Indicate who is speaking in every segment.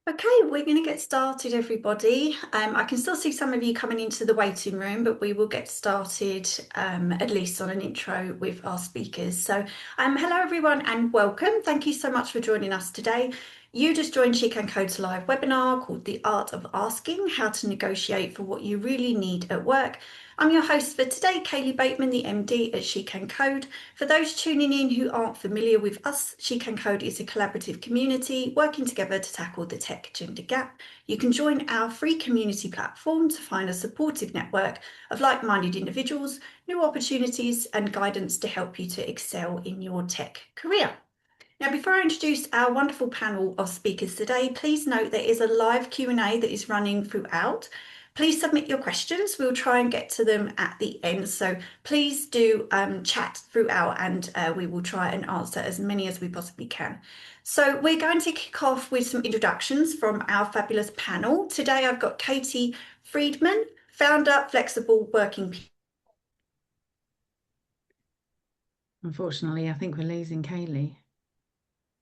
Speaker 1: Okay, we're going to get started, everybody. I can still see some of you coming into the waiting room, but we will get started at least on an intro with our speakers. So, hello, everyone, and welcome. Thank you so much for joining us today. You just joined She Can Code's live webinar called The Art of Asking, How to Negotiate for What You Really Need at Work. I'm your host for today, Kaylee Bateman, the MD at She Can Code. For those tuning in who aren't familiar with us, She Can Code is a collaborative community working together to tackle the tech gender gap. You can join our free community platform to find a supportive network of like-minded individuals, new opportunities and guidance to help you to excel in your tech career. Now, before I introduce our wonderful panel of speakers today, please note there is a live Q&A that is running throughout. Please submit your questions. We'll try and get to them at the end. So please do chat throughout and we will try and answer as many as we possibly can. So we're going to kick off with some introductions from our fabulous panel. Today I've got Katy Fridman, founder, Flexible Working People.
Speaker 2: Unfortunately, I think we're losing Kaylee.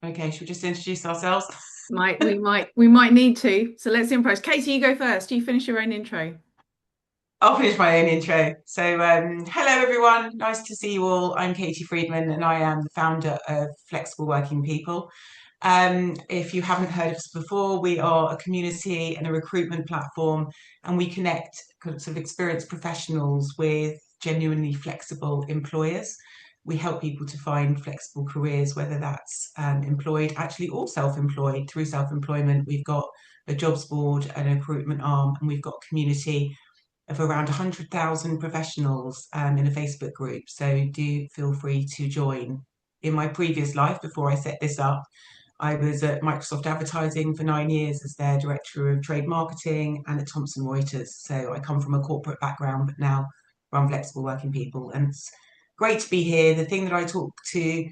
Speaker 3: Okay, should we just introduce ourselves?
Speaker 2: We might need to. So let's improvise. Katy, you go first. You finish your own intro.
Speaker 3: I'll finish my own intro. So, hello everyone. Nice to see you all. I'm Katy Fridman, and I am the founder of Flexible Working People. If you haven't heard of us before, we are a community and a recruitment platform, and we connect sort of experienced professionals with genuinely flexible employers. We help people to find flexible careers, whether that's employed, actually, or self-employed. Through self-employment, we've got a jobs board and a recruitment arm, and we've got a community of around 100,000 professionals in a Facebook group. So do feel free to join. In my previous life, before I set this up, I was at Microsoft Advertising for 9 years as their director of trade marketing and at Thomson Reuters. So I come from a corporate background, but now run Flexible Working People. And it's great to be here. The thing that I talk to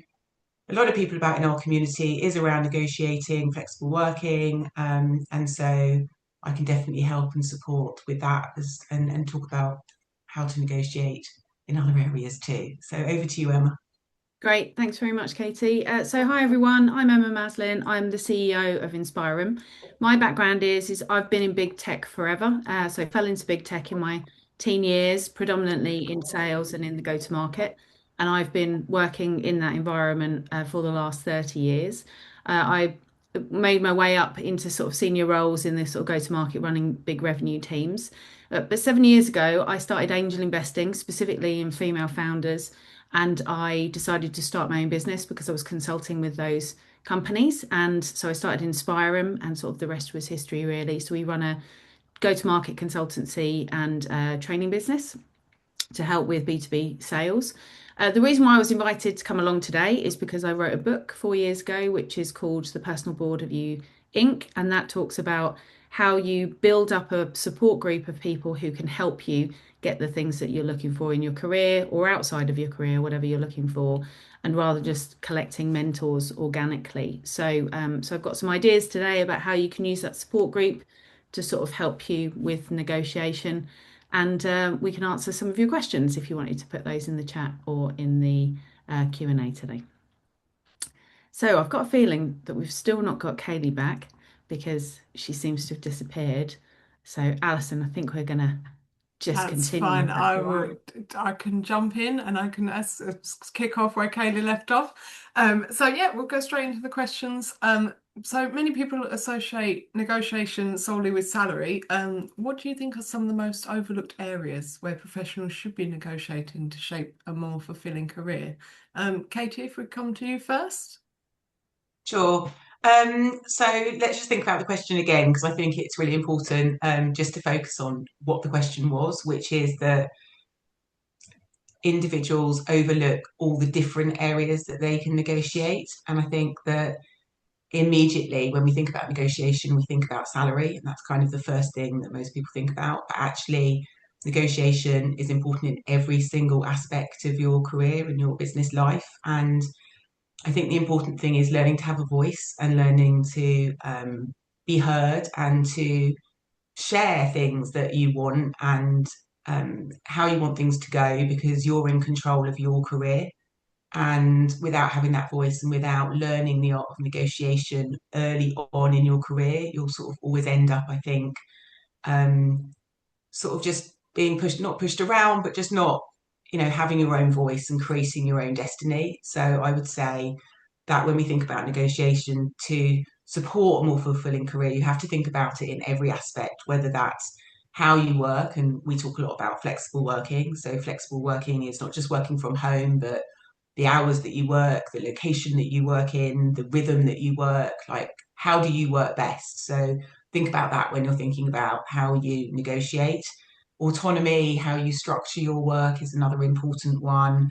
Speaker 3: a lot of people about in our community is around negotiating, flexible working. And so I can definitely help and support with that and talk about how to negotiate in other areas too. So over to you, Emma.
Speaker 2: Great. Thanks very much, Katy. So hi, everyone. I'm Emma Maslen. I'm the CEO of inspir'em. My background is I've been in big tech forever. So I fell into big tech in my teen years, predominantly in sales and in the go-to-market. And I've been working in that environment for the last 30 years. I made my way up into sort of senior roles in this sort of go-to-market running big revenue teams. But 7 years ago, I started angel investing, specifically in female founders. And I decided to start my own business because I was consulting with those companies. And so I started inspir'em, and sort of the rest was history, really. So we run a go-to-market consultancy and training business to help with B2B sales. The reason why I was invited to come along today is because I wrote a book 4 years ago, which is called The Personal Board of You, Inc. And that talks about how you build up a support group of people who can help you get the things that you're looking for in your career or outside of your career, whatever you're looking for, and rather just collecting mentors organically. So I've got some ideas today about how you can use that support group to sort of help you with negotiation. And we can answer some of your questions if you wanted to put those in the chat or in the Q&A today. So I've got a feeling that we've still not got Kaylee back because she seems to have disappeared. So Alison, I think we're going to just continue.
Speaker 4: That's fine. I can jump in and I can kick off where Kaylee left off. So yeah, we'll go straight into the questions. So many people associate negotiation solely with salary. What do you think are some of the most overlooked areas where professionals should be negotiating to shape a more fulfilling career? Katy, if we come to you first.
Speaker 3: Sure. So let's just think about the question again, because I think it's really important just to focus on what the question was, which is that individuals overlook all the different areas that they can negotiate. And I think that immediately when we think about negotiation, we think about salary, and that's kind of the first thing that most people think about. But actually, negotiation is important in every single aspect of your career and your business life. And I think the important thing is learning to have a voice and learning to be heard and to share things that you want and how you want things to go, because you're in control of your career. And without having that voice and without learning the art of negotiation early on in your career, you'll sort of always end up, I think, sort of just being pushed, not pushed around, but just not, having your own voice and creating your own destiny. So I would say that when we think about negotiation to support a more fulfilling career, you have to think about it in every aspect, whether that's how you work. And we talk a lot about flexible working. So flexible working is not just working from home, but the hours that you work, the location that you work in, the rhythm that you work, like how do you work best? So think about that when you're thinking about how you negotiate. Autonomy, how you structure your work is another important one.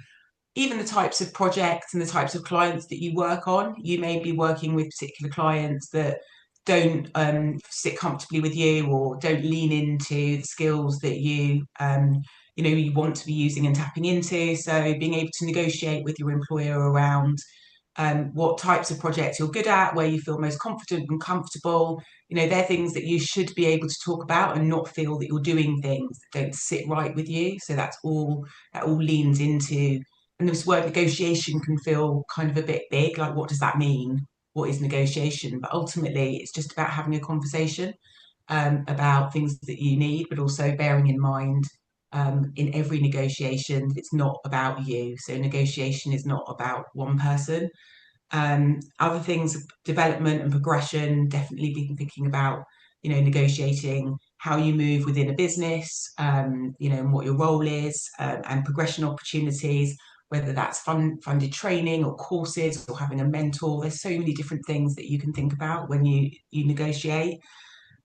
Speaker 3: Even the types of projects and the types of clients that you work on. You may be working with particular clients that don't sit comfortably with you or don't lean into the skills that you want to be using and tapping into. So being able to negotiate with your employer around what types of projects you're good at, where you feel most confident and comfortable. They're things that you should be able to talk about and not feel that you're doing things that don't sit right with you. So that all leans into, and this word negotiation can feel kind of a bit big, like what does that mean? What is negotiation? But ultimately, it's just about having a conversation about things that you need, but also bearing in mind in every negotiation, it's not about you. So negotiation is not about one person. Other things, development and progression, definitely be thinking about, negotiating how you move within a business, and what your role is, and progression opportunities, whether that's funded training or courses or having a mentor. There's so many different things that you can think about when you negotiate.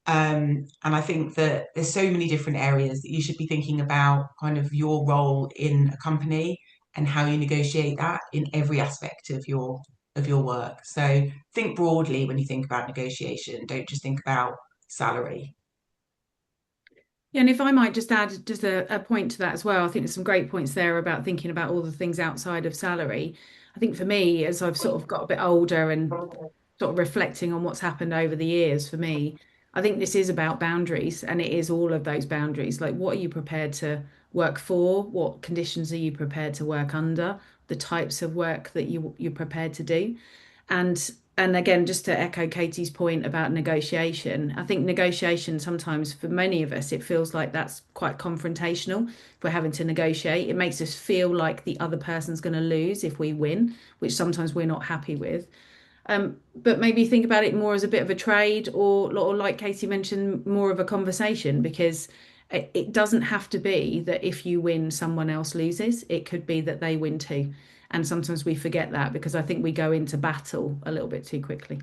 Speaker 3: And I think that there's so many different areas that you should be thinking about kind of your role in a company and how you negotiate that in every aspect of your work. So think broadly when you think about negotiation. Don't just think about salary.
Speaker 2: Yeah, and if I might just add just a point to that as well, I think there's some great points there about thinking about all the things outside of salary. I think for me, as I've sort of got a bit older and sort of reflecting on what's happened over the years for me, I think this is about boundaries and it is all of those boundaries. Like, what are you prepared to work for? What conditions are you prepared to work under? The types of work that you're prepared to do. And again, just to echo Katie's point about negotiation, I think negotiation sometimes for many of us, it feels like that's quite confrontational. If we're having to negotiate, it makes us feel like the other person's going to lose if we win, which sometimes we're not happy with. But maybe think about it more as a bit of a trade or like Katie mentioned, more of a conversation because it doesn't have to be that if you win, someone else loses. It could be that they win too. And sometimes we forget that because I think we go into battle a little bit too quickly.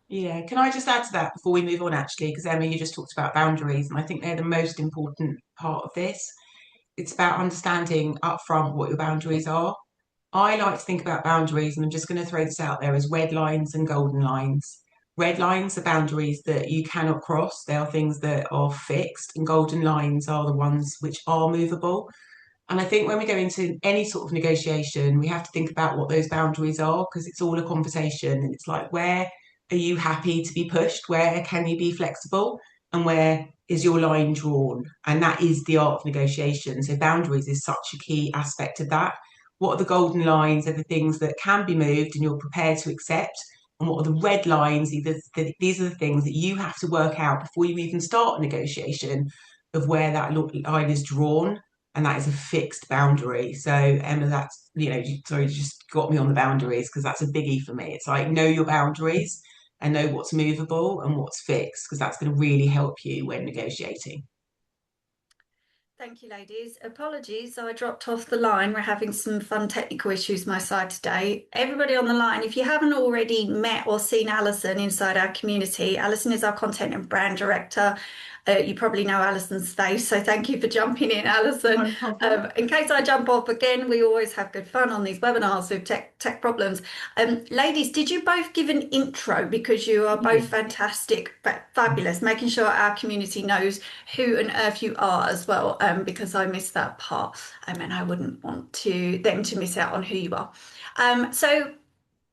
Speaker 3: Yeah, can I just add to that before we move on, actually? Because Emma, you just talked about boundaries, and I think they're the most important part of this. It's about understanding upfront what your boundaries are. I like to think about boundaries, and I'm just going to throw this out there as red lines and golden lines. Red lines are boundaries that you cannot cross, they are things that are fixed, and golden lines are the ones which are movable. And I think when we go into any sort of negotiation, we have to think about what those boundaries are because it's all a conversation. And it's like, where are you happy to be pushed? Where can you be flexible? And where is your line drawn? And that is the art of negotiation. So boundaries is such a key aspect of that. What are the golden lines? Are the things that can be moved and you're prepared to accept? And what are the red lines? These are the things that you have to work out before you even start a negotiation of where that line is drawn, and that is a fixed boundary. So Emma, that's, sorry, you just got me on the boundaries because that's a biggie for me. It's like, know your boundaries and know what's movable and what's fixed, because that's going to really help you when negotiating.
Speaker 1: Thank you, ladies. Apologies, I dropped off the line. We're having some fun technical issues my side today. Everybody on the line, if you haven't already met or seen Alison inside our community, Alison is our content and brand director. You probably know Alison's face, so thank you for jumping in, Alison.
Speaker 4: No problem.
Speaker 1: In case I jump off again, we always have good fun on these webinars with tech problems. Ladies, did you both give an intro because you are both fantastic, fabulous, making sure our community knows who on earth you are as well, because I missed that part, and I wouldn't want them to miss out on who you are. So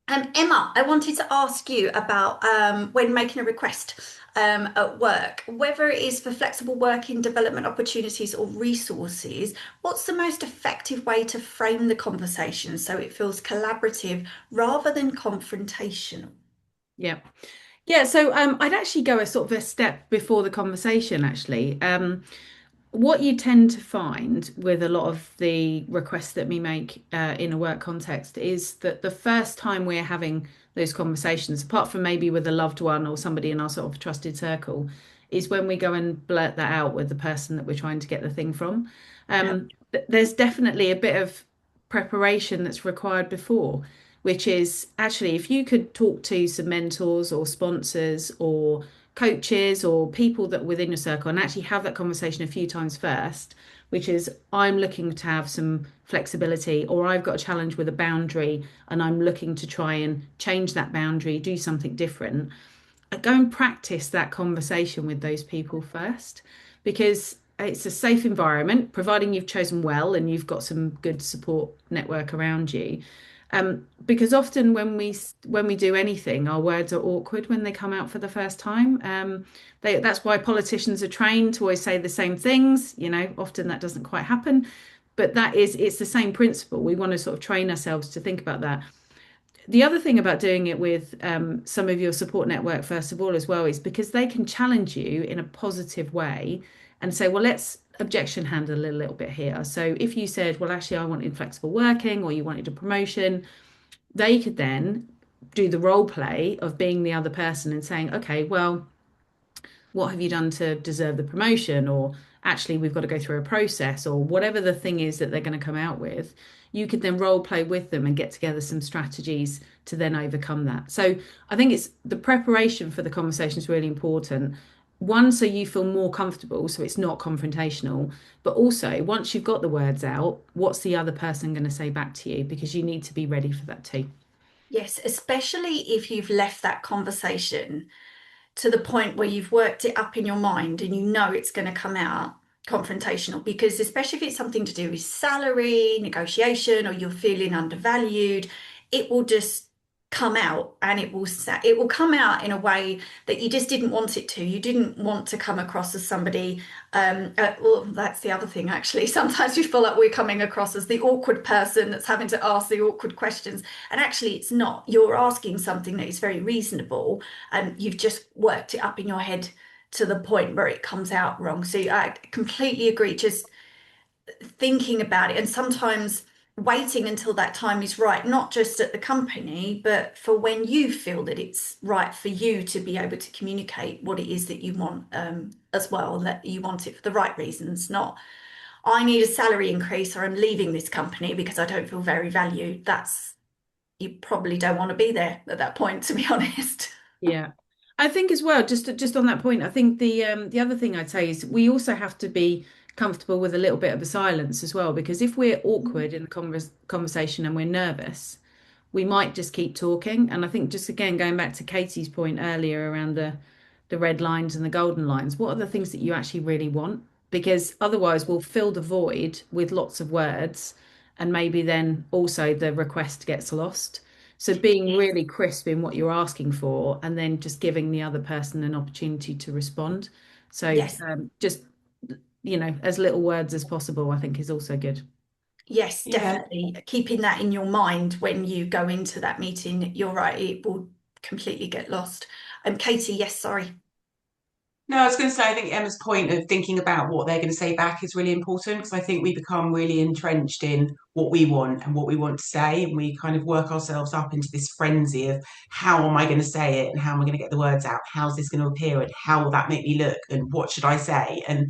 Speaker 1: Emma, I wanted to ask you about when making a request at work, whether it is for flexible working, development opportunities, or resources, what's the most effective way to frame the conversation so it feels collaborative rather than confrontational?
Speaker 2: Yeah. Yeah, so I'd actually go a sort of a step before the conversation, actually. What you tend to find with a lot of the requests that we make in a work context is that the first time we're having those conversations, apart from maybe with a loved one or somebody in our sort of trusted circle, is when we go and blurt that out with the person that we're trying to get the thing from.
Speaker 1: Yeah.
Speaker 2: There's definitely a bit of preparation that's required before, which is actually if you could talk to some mentors or sponsors or coaches or people that within your circle and actually have that conversation a few times first, which is I'm looking to have some flexibility or I've got a challenge with a boundary and I'm looking to try and change that boundary, do something different. Go and practice that conversation with those people first because it's a safe environment, providing you've chosen well and you've got some good support network around you. Because often when we do anything, our words are awkward when they come out for the first time. That's why politicians are trained to always say the same things. Often that doesn't quite happen, but it's the same principle. We want to sort of train ourselves to think about that. The other thing about doing it with some of your support network, first of all, as well, is because they can challenge you in a positive way and say, well, let's objection handle a little bit here. So if you said, well, actually, I wanted flexible working or you wanted a promotion, they could then do the role play of being the other person and saying, okay, well, what have you done to deserve the promotion? Or actually, we've got to go through a process, or whatever the thing is that they're going to come out with. You could then role play with them and get together some strategies to then overcome that. So I think it's the preparation for the conversation is really important. One, so you feel more comfortable, so it's not confrontational, but also once you've got the words out, what's the other person going to say back to you? Because you need to be ready for that too.
Speaker 1: Yes, especially if you've left that conversation to the point where you've worked it up in your mind and you know it's going to come out confrontational, because especially if it's something to do with salary, negotiation, or you're feeling undervalued, it will just come out and it will come out in a way that you just didn't want it to. You didn't want to come across as somebody well, that's the other thing actually. Sometimes we feel like we're coming across as the awkward person that's having to ask the awkward questions, and actually it's not. You're asking something that is very reasonable and you've just worked it up in your head to the point where it comes out wrong. So I completely agree. Just thinking about it and sometimes waiting until that time is right, not just at the company, but for when you feel that it's right for you to be able to communicate what it is that you want as well, that you want it for the right reasons, not I need a salary increase or I'm leaving this company because I don't feel very valued. That's you probably don't want to be there at that point, to be honest.
Speaker 2: Yeah. I think as well, just on that point, I think the other thing I'd say is we also have to be comfortable with a little bit of a silence as well, because if we're awkward in a conversation and we're nervous, we might just keep talking. And I think just again going back to Katie's point earlier around the red lines and the golden lines, what are the things that you actually really want? Because otherwise we'll fill the void with lots of words and maybe then also the request gets lost. So being
Speaker 1: Yes.
Speaker 2: really crisp in what you're asking for and then just giving the other person an opportunity to respond. So
Speaker 1: Yes.
Speaker 2: just, as little words as possible, I think is also good.
Speaker 1: Yes,
Speaker 3: Yeah.
Speaker 1: definitely. Keeping that in your mind when you go into that meeting, you're right, it will completely get lost. Katie, yes, sorry.
Speaker 3: No, I was going to say, I think Emma's point of thinking about what they're going to say back is really important because I think we become really entrenched in what we want and what we want to say. And we kind of work ourselves up into this frenzy of how am I going to say it and how am I going to get the words out? How's this going to appear and how will that make me look and what should I say? And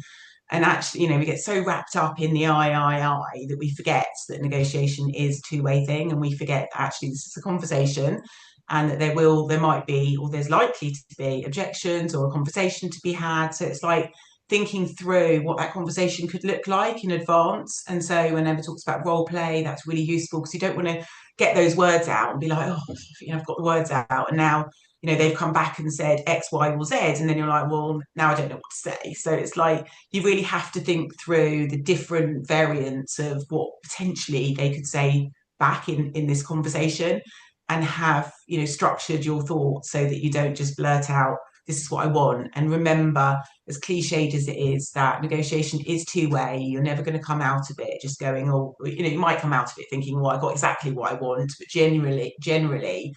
Speaker 3: actually, we get so wrapped up in the I that we forget that negotiation is a two-way thing and we forget that actually this is a conversation and that there might be, or there's likely to be objections or a conversation to be had. So it's like thinking through what that conversation could look like in advance. And so when Emma talks about role play, that's really useful because you don't want to get those words out and be like, oh, I've got the words out. And now, they've come back and said X, Y, or Z. And then you're like, well, now I don't know what to say. So it's like, you really have to think through the different variants of what potentially they could say back in this conversation. and have, structured your thoughts so that you don't just blurt out, this is what I want. And remember, as cliched as it is, that negotiation is two-way. You're never going to come out of it just going, oh, you might come out of it thinking, well, I got exactly what I want. But generally,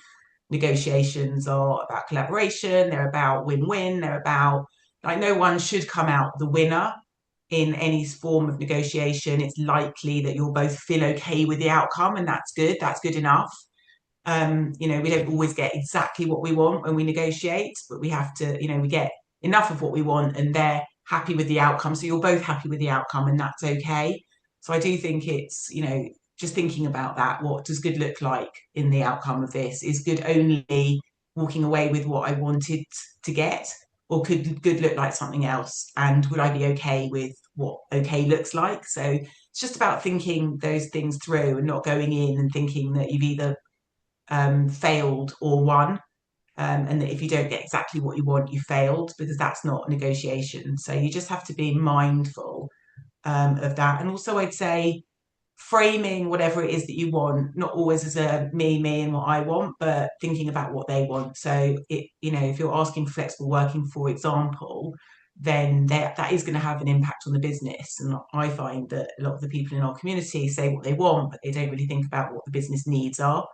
Speaker 3: negotiations are about collaboration. They're about win-win. They're about, like, no one should come out the winner in any form of negotiation. It's likely that you'll both feel okay with the outcome, and that's good. That's good enough. We don't always get exactly what we want when we negotiate, but we have to, we get enough of what we want and they're happy with the outcome. So you're both happy with the outcome, and that's okay. So I do think it's, just thinking about that. What does good look like in the outcome of this? Is good only walking away with what I wanted to get, or could good look like something else? And would I be okay with what okay looks like? So it's just about thinking those things through and not going in and thinking that you've either failed or won, and that if you don't get exactly what you want, you failed, because that's not negotiation. So you just have to be mindful of that. And also, I'd say framing whatever it is that you want, not always as a me and what I want, but thinking about what they want. So if you're asking for flexible working, for example, then that is going to have an impact on the business. And I find that a lot of the people in our community say what they want, but they don't really think about what the business needs are.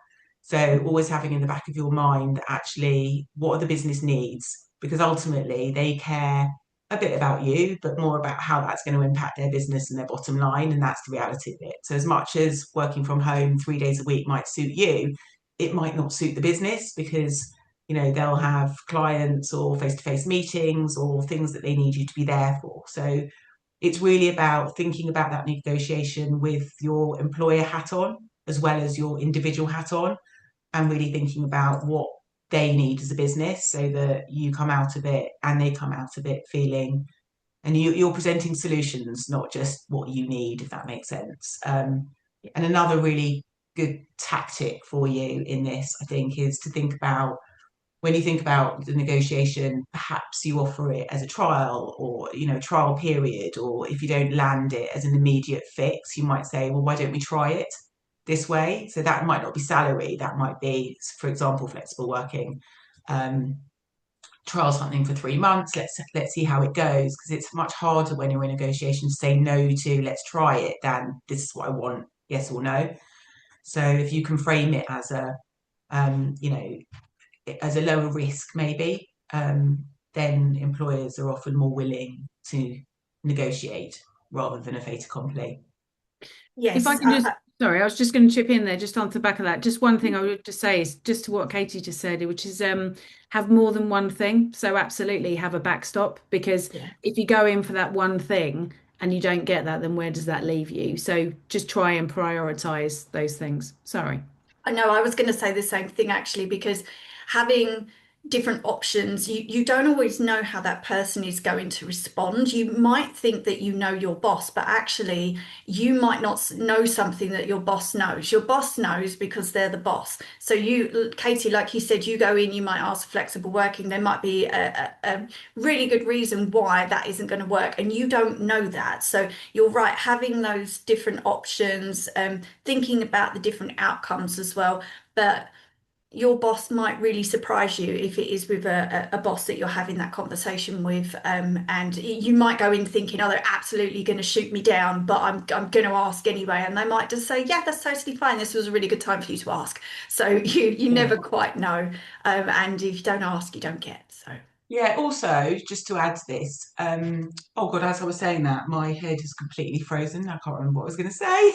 Speaker 3: So always having in the back of your mind, actually, what are the business needs? Because ultimately they care a bit about you, but more about how that's going to impact their business and their bottom line. And that's the reality of it. So as much as working from home 3 days a week might suit you, it might not suit the business, because they'll have clients or face-to-face meetings or things that they need you to be there for. So it's really about thinking about that negotiation with your employer hat on as well as your individual hat on, and really thinking about what they need as a business, so that you come out of it and they come out of it feeling, and you're presenting solutions, not just what you need, if that makes sense. And another really good tactic for you in this, I think, is to think about, when you think about the negotiation, perhaps you offer it as a trial, or trial period, or if you don't land it as an immediate fix, you might say, well, why don't we try it this way? So that might not be salary, that might be, for example, flexible working. Trial something for 3 months, let's see how it goes, because it's much harder when you're in negotiation to say no to let's try it than this is what I want, yes or no. So if you can frame it as a as a lower risk, maybe, then employers are often more willing to negotiate rather than a fait accompli.
Speaker 1: Yes.
Speaker 2: If I can just, sorry, I was just going to chip in there, just on the back of that. Just one thing I would just say is just to what Katy just said, which is have more than one thing. So absolutely have a backstop, because if you go in for that one thing and you don't get that, then where does that leave you? So just try and prioritize those things. Sorry.
Speaker 1: I know I was going to say the same thing, actually, because having different options, you don't always know how that person is going to respond. You might think that you know your boss, but actually you might not know something that your boss knows. Your boss knows because they're the boss. So you, Katy, like you said, you go in, you might ask for flexible working. There might be a really good reason why that isn't going to work, and you don't know that. So you're right, having those different options, thinking about the different outcomes as well. But your boss might really surprise you if it is with a boss that you're having that conversation with, and you might go in thinking, oh, they're absolutely going to shoot me down, but I'm going to ask anyway, and they might just say, yeah, that's totally fine, this was a really good time for you to ask. So you never quite know, and if you don't ask, you don't get. So
Speaker 3: yeah, also just to add to this, oh god, as I was saying that, my head is completely frozen. I can't remember what I was going to say.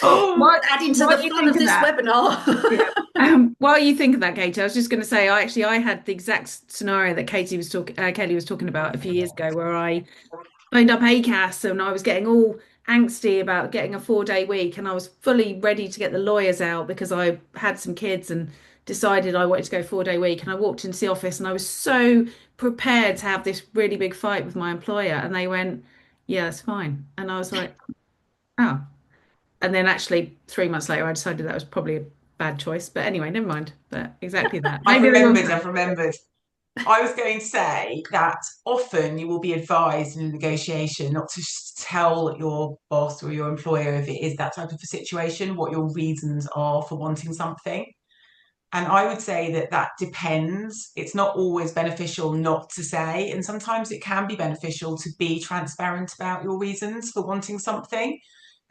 Speaker 1: What adding to the fun of this webinar.
Speaker 2: While you think of that, Katy, I was just going to say, I had the exact scenario that Kelly was talking about a few years ago, where I phoned up ACAS and I was getting all angsty about getting a 4-day week, and I was fully ready to get the lawyers out because I had some kids and decided I wanted to go 4-day week. And I walked into the office and I was so prepared to have this really big fight with my employer, and they went, yeah, that's fine. And I was like, oh. And then actually 3 months later, I decided that was probably a bad choice. But anyway, never mind. But exactly that.
Speaker 3: I've remembered. I was going to say that often you will be advised in a negotiation not to tell your boss or your employer, if it is that type of a situation, what your reasons are for wanting something. And I would say that that depends. It's not always beneficial not to say, and sometimes it can be beneficial to be transparent about your reasons for wanting something.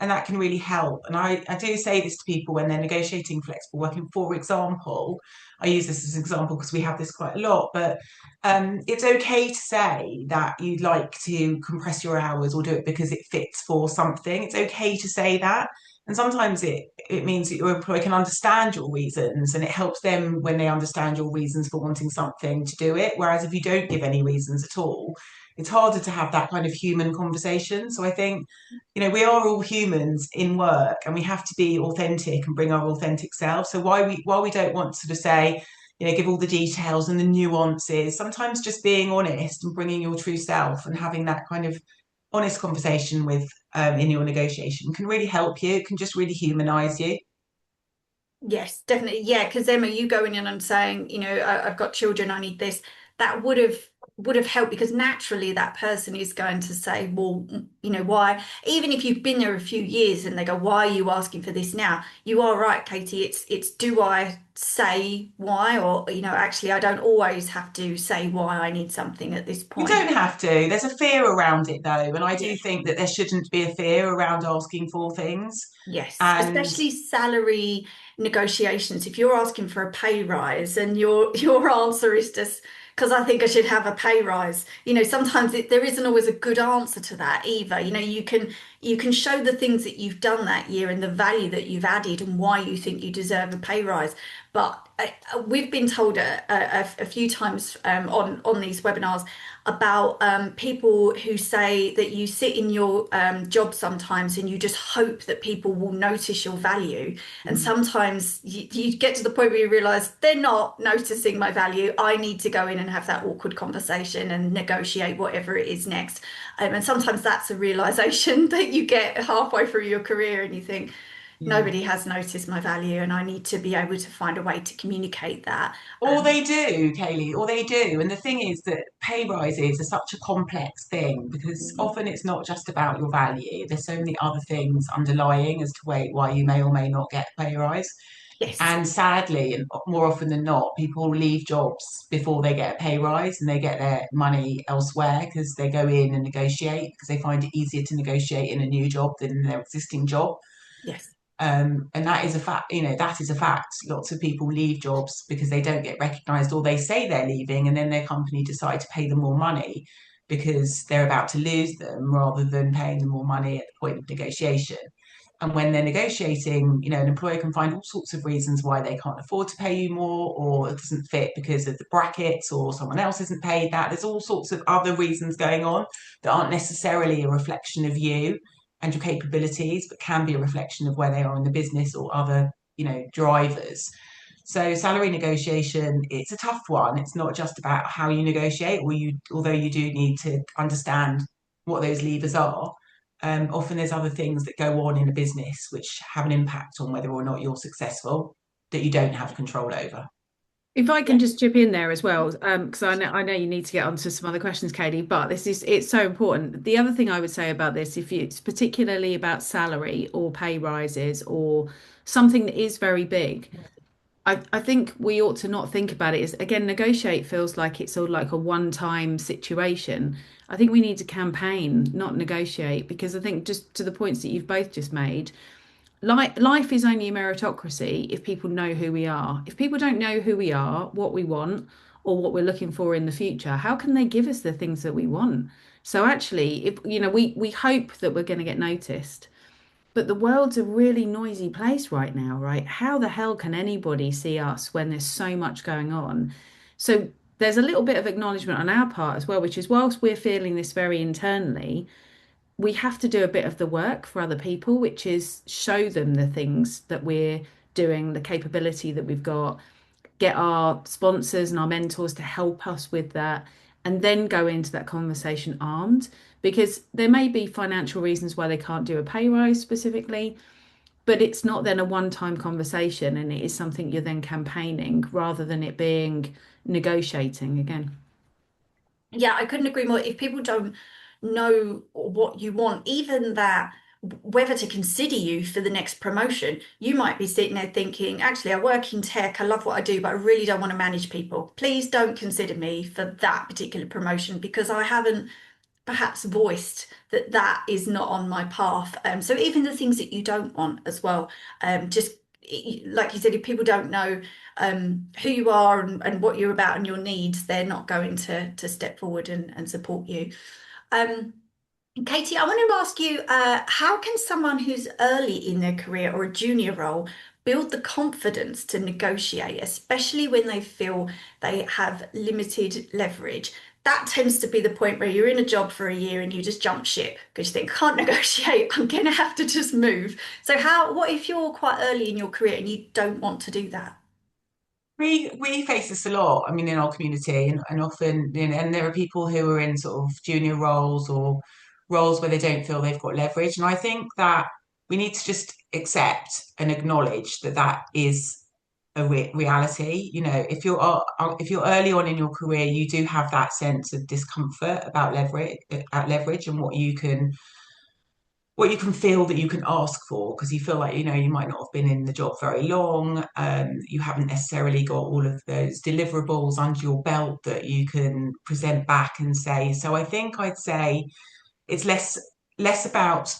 Speaker 3: And that can really help. And I do say this to people when they're negotiating flexible working. For example, I use this as an example because we have this quite a lot, but it's okay to say that you'd like to compress your hours or do it because it fits for something. It's okay to say that. And sometimes it means that your employer can understand your reasons, and it helps them when they understand your reasons for wanting something to do it. Whereas if you don't give any reasons at all, it's harder to have that kind of human conversation. So I think, we are all humans in work, and we have to be authentic and bring our authentic self. So while we don't want to sort of say, give all the details and the nuances, sometimes just being honest and bringing your true self and having that kind of honest conversation with in your negotiation can really help you. It can just really humanize you.
Speaker 1: Yes, definitely. Yeah, because Emma, you going in and saying, I've got children, I need this, that would have helped, because naturally that person is going to say, well, why? Even if you've been there a few years and they go, why are you asking for this now? You are right, Katie. It's do I say why, or actually I don't always have to say why I need something at this
Speaker 3: You
Speaker 1: point.
Speaker 3: don't have to. There's a fear around it though, and I do
Speaker 1: Yes.
Speaker 3: think that there shouldn't be a fear around asking for things.
Speaker 1: Yes,
Speaker 3: And
Speaker 1: especially salary negotiations. If you're asking for a pay rise and your answer is just because I think I should have a pay rise, sometimes there isn't always a good answer to that either. You can show the things that you've done that year and the value that you've added and why you think you deserve a pay rise. But we've been told a few times on these webinars about people who say that you sit in your job sometimes and you just hope that people will notice your value. And sometimes you get to the point where you realize they're not noticing my value. I need to go in and have that awkward conversation and negotiate whatever it is next. And sometimes that's a realization that you get halfway through your career and you think,
Speaker 3: yeah.
Speaker 1: nobody has noticed my value, and I need to be able to find a way to communicate that.
Speaker 3: Or they do, Kaylee, or they do. And the thing is that pay rises are such a complex thing because often it's not just about your value. There's so many other things underlying as to why you may or may not get a pay rise.
Speaker 1: Yes.
Speaker 3: And sadly, and more often than not, people leave jobs before they get a pay rise and they get their money elsewhere because they go in and negotiate because they find it easier to negotiate in a new job than in their existing job.
Speaker 1: Yes.
Speaker 3: And that is a fact, that is a fact. Lots of people leave jobs because they don't get recognised, or they say they're leaving and then their company decide to pay them more money because they're about to lose them rather than paying them more money at the point of negotiation. And when they're negotiating, an employer can find all sorts of reasons why they can't afford to pay you more, or it doesn't fit because of the brackets, or someone else isn't paid that. There's all sorts of other reasons going on that aren't necessarily a reflection of you and your capabilities, but can be a reflection of where they are in the business or other, drivers. So salary negotiation, it's a tough one. It's not just about how you negotiate, although you do need to understand what those levers are. Often there's other things that go on in a business which have an impact on whether or not you're successful that you don't have control over.
Speaker 2: If I can just chip in there as well, because I know you need to get onto some other questions, Katie, but it's so important. The other thing I would say about this, if it's particularly about salary or pay rises or something that is very big, I think we ought to not think about it as, again, negotiate feels like it's all like a one-time situation. I think we need to campaign, not negotiate, because I think, just to the points that you've both just made, life is only a meritocracy if people know who we are. If people don't know who we are, what we want, or what we're looking for in the future, how can they give us the things that we want? So actually, if we hope that we're going to get noticed, but the world's a really noisy place right now, right? How the hell can anybody see us when there's so much going on? So there's a little bit of acknowledgement on our part as well, which is, whilst we're feeling this very internally, we have to do a bit of the work for other people, which is show them the things that we're doing, the capability that we've got, get our sponsors and our mentors to help us with that, and then go into that conversation armed, because there may be financial reasons why they can't do a pay rise specifically, but it's not then a one-time conversation, and it is something you're then campaigning rather than it being negotiating again.
Speaker 1: Yeah, I couldn't agree more. If people don't know what you want, even that whether to consider you for the next promotion, you might be sitting there thinking, actually, I work in tech, I love what I do, but I really don't want to manage people. Please don't consider me for that particular promotion because I haven't perhaps voiced that that is not on my path. So even the things that you don't want as well, just like you said, if people don't know who you are and what you're about and your needs, they're not going to step forward and support you. Um, Katy, I want to ask you, how can someone who's early in their career or a junior role build the confidence to negotiate, especially when they feel they have limited leverage? That tends to be the point where you're in a job for a year and you just jump ship because you think, can't negotiate, I'm going to have to just move. So what if you're quite early in your career and you don't want to do that?
Speaker 3: We face this a lot, I mean, in our community, and often, and there are people who are in sort of junior roles or roles where they don't feel they've got leverage. And I think that we need to just accept and acknowledge that that is a reality. If you're early on in your career, you do have that sense of discomfort about leverage and what you can feel that you can ask for because you feel like you might not have been in the job very long, you haven't necessarily got all of those deliverables under your belt that you can present back and say. So I think I'd say it's less about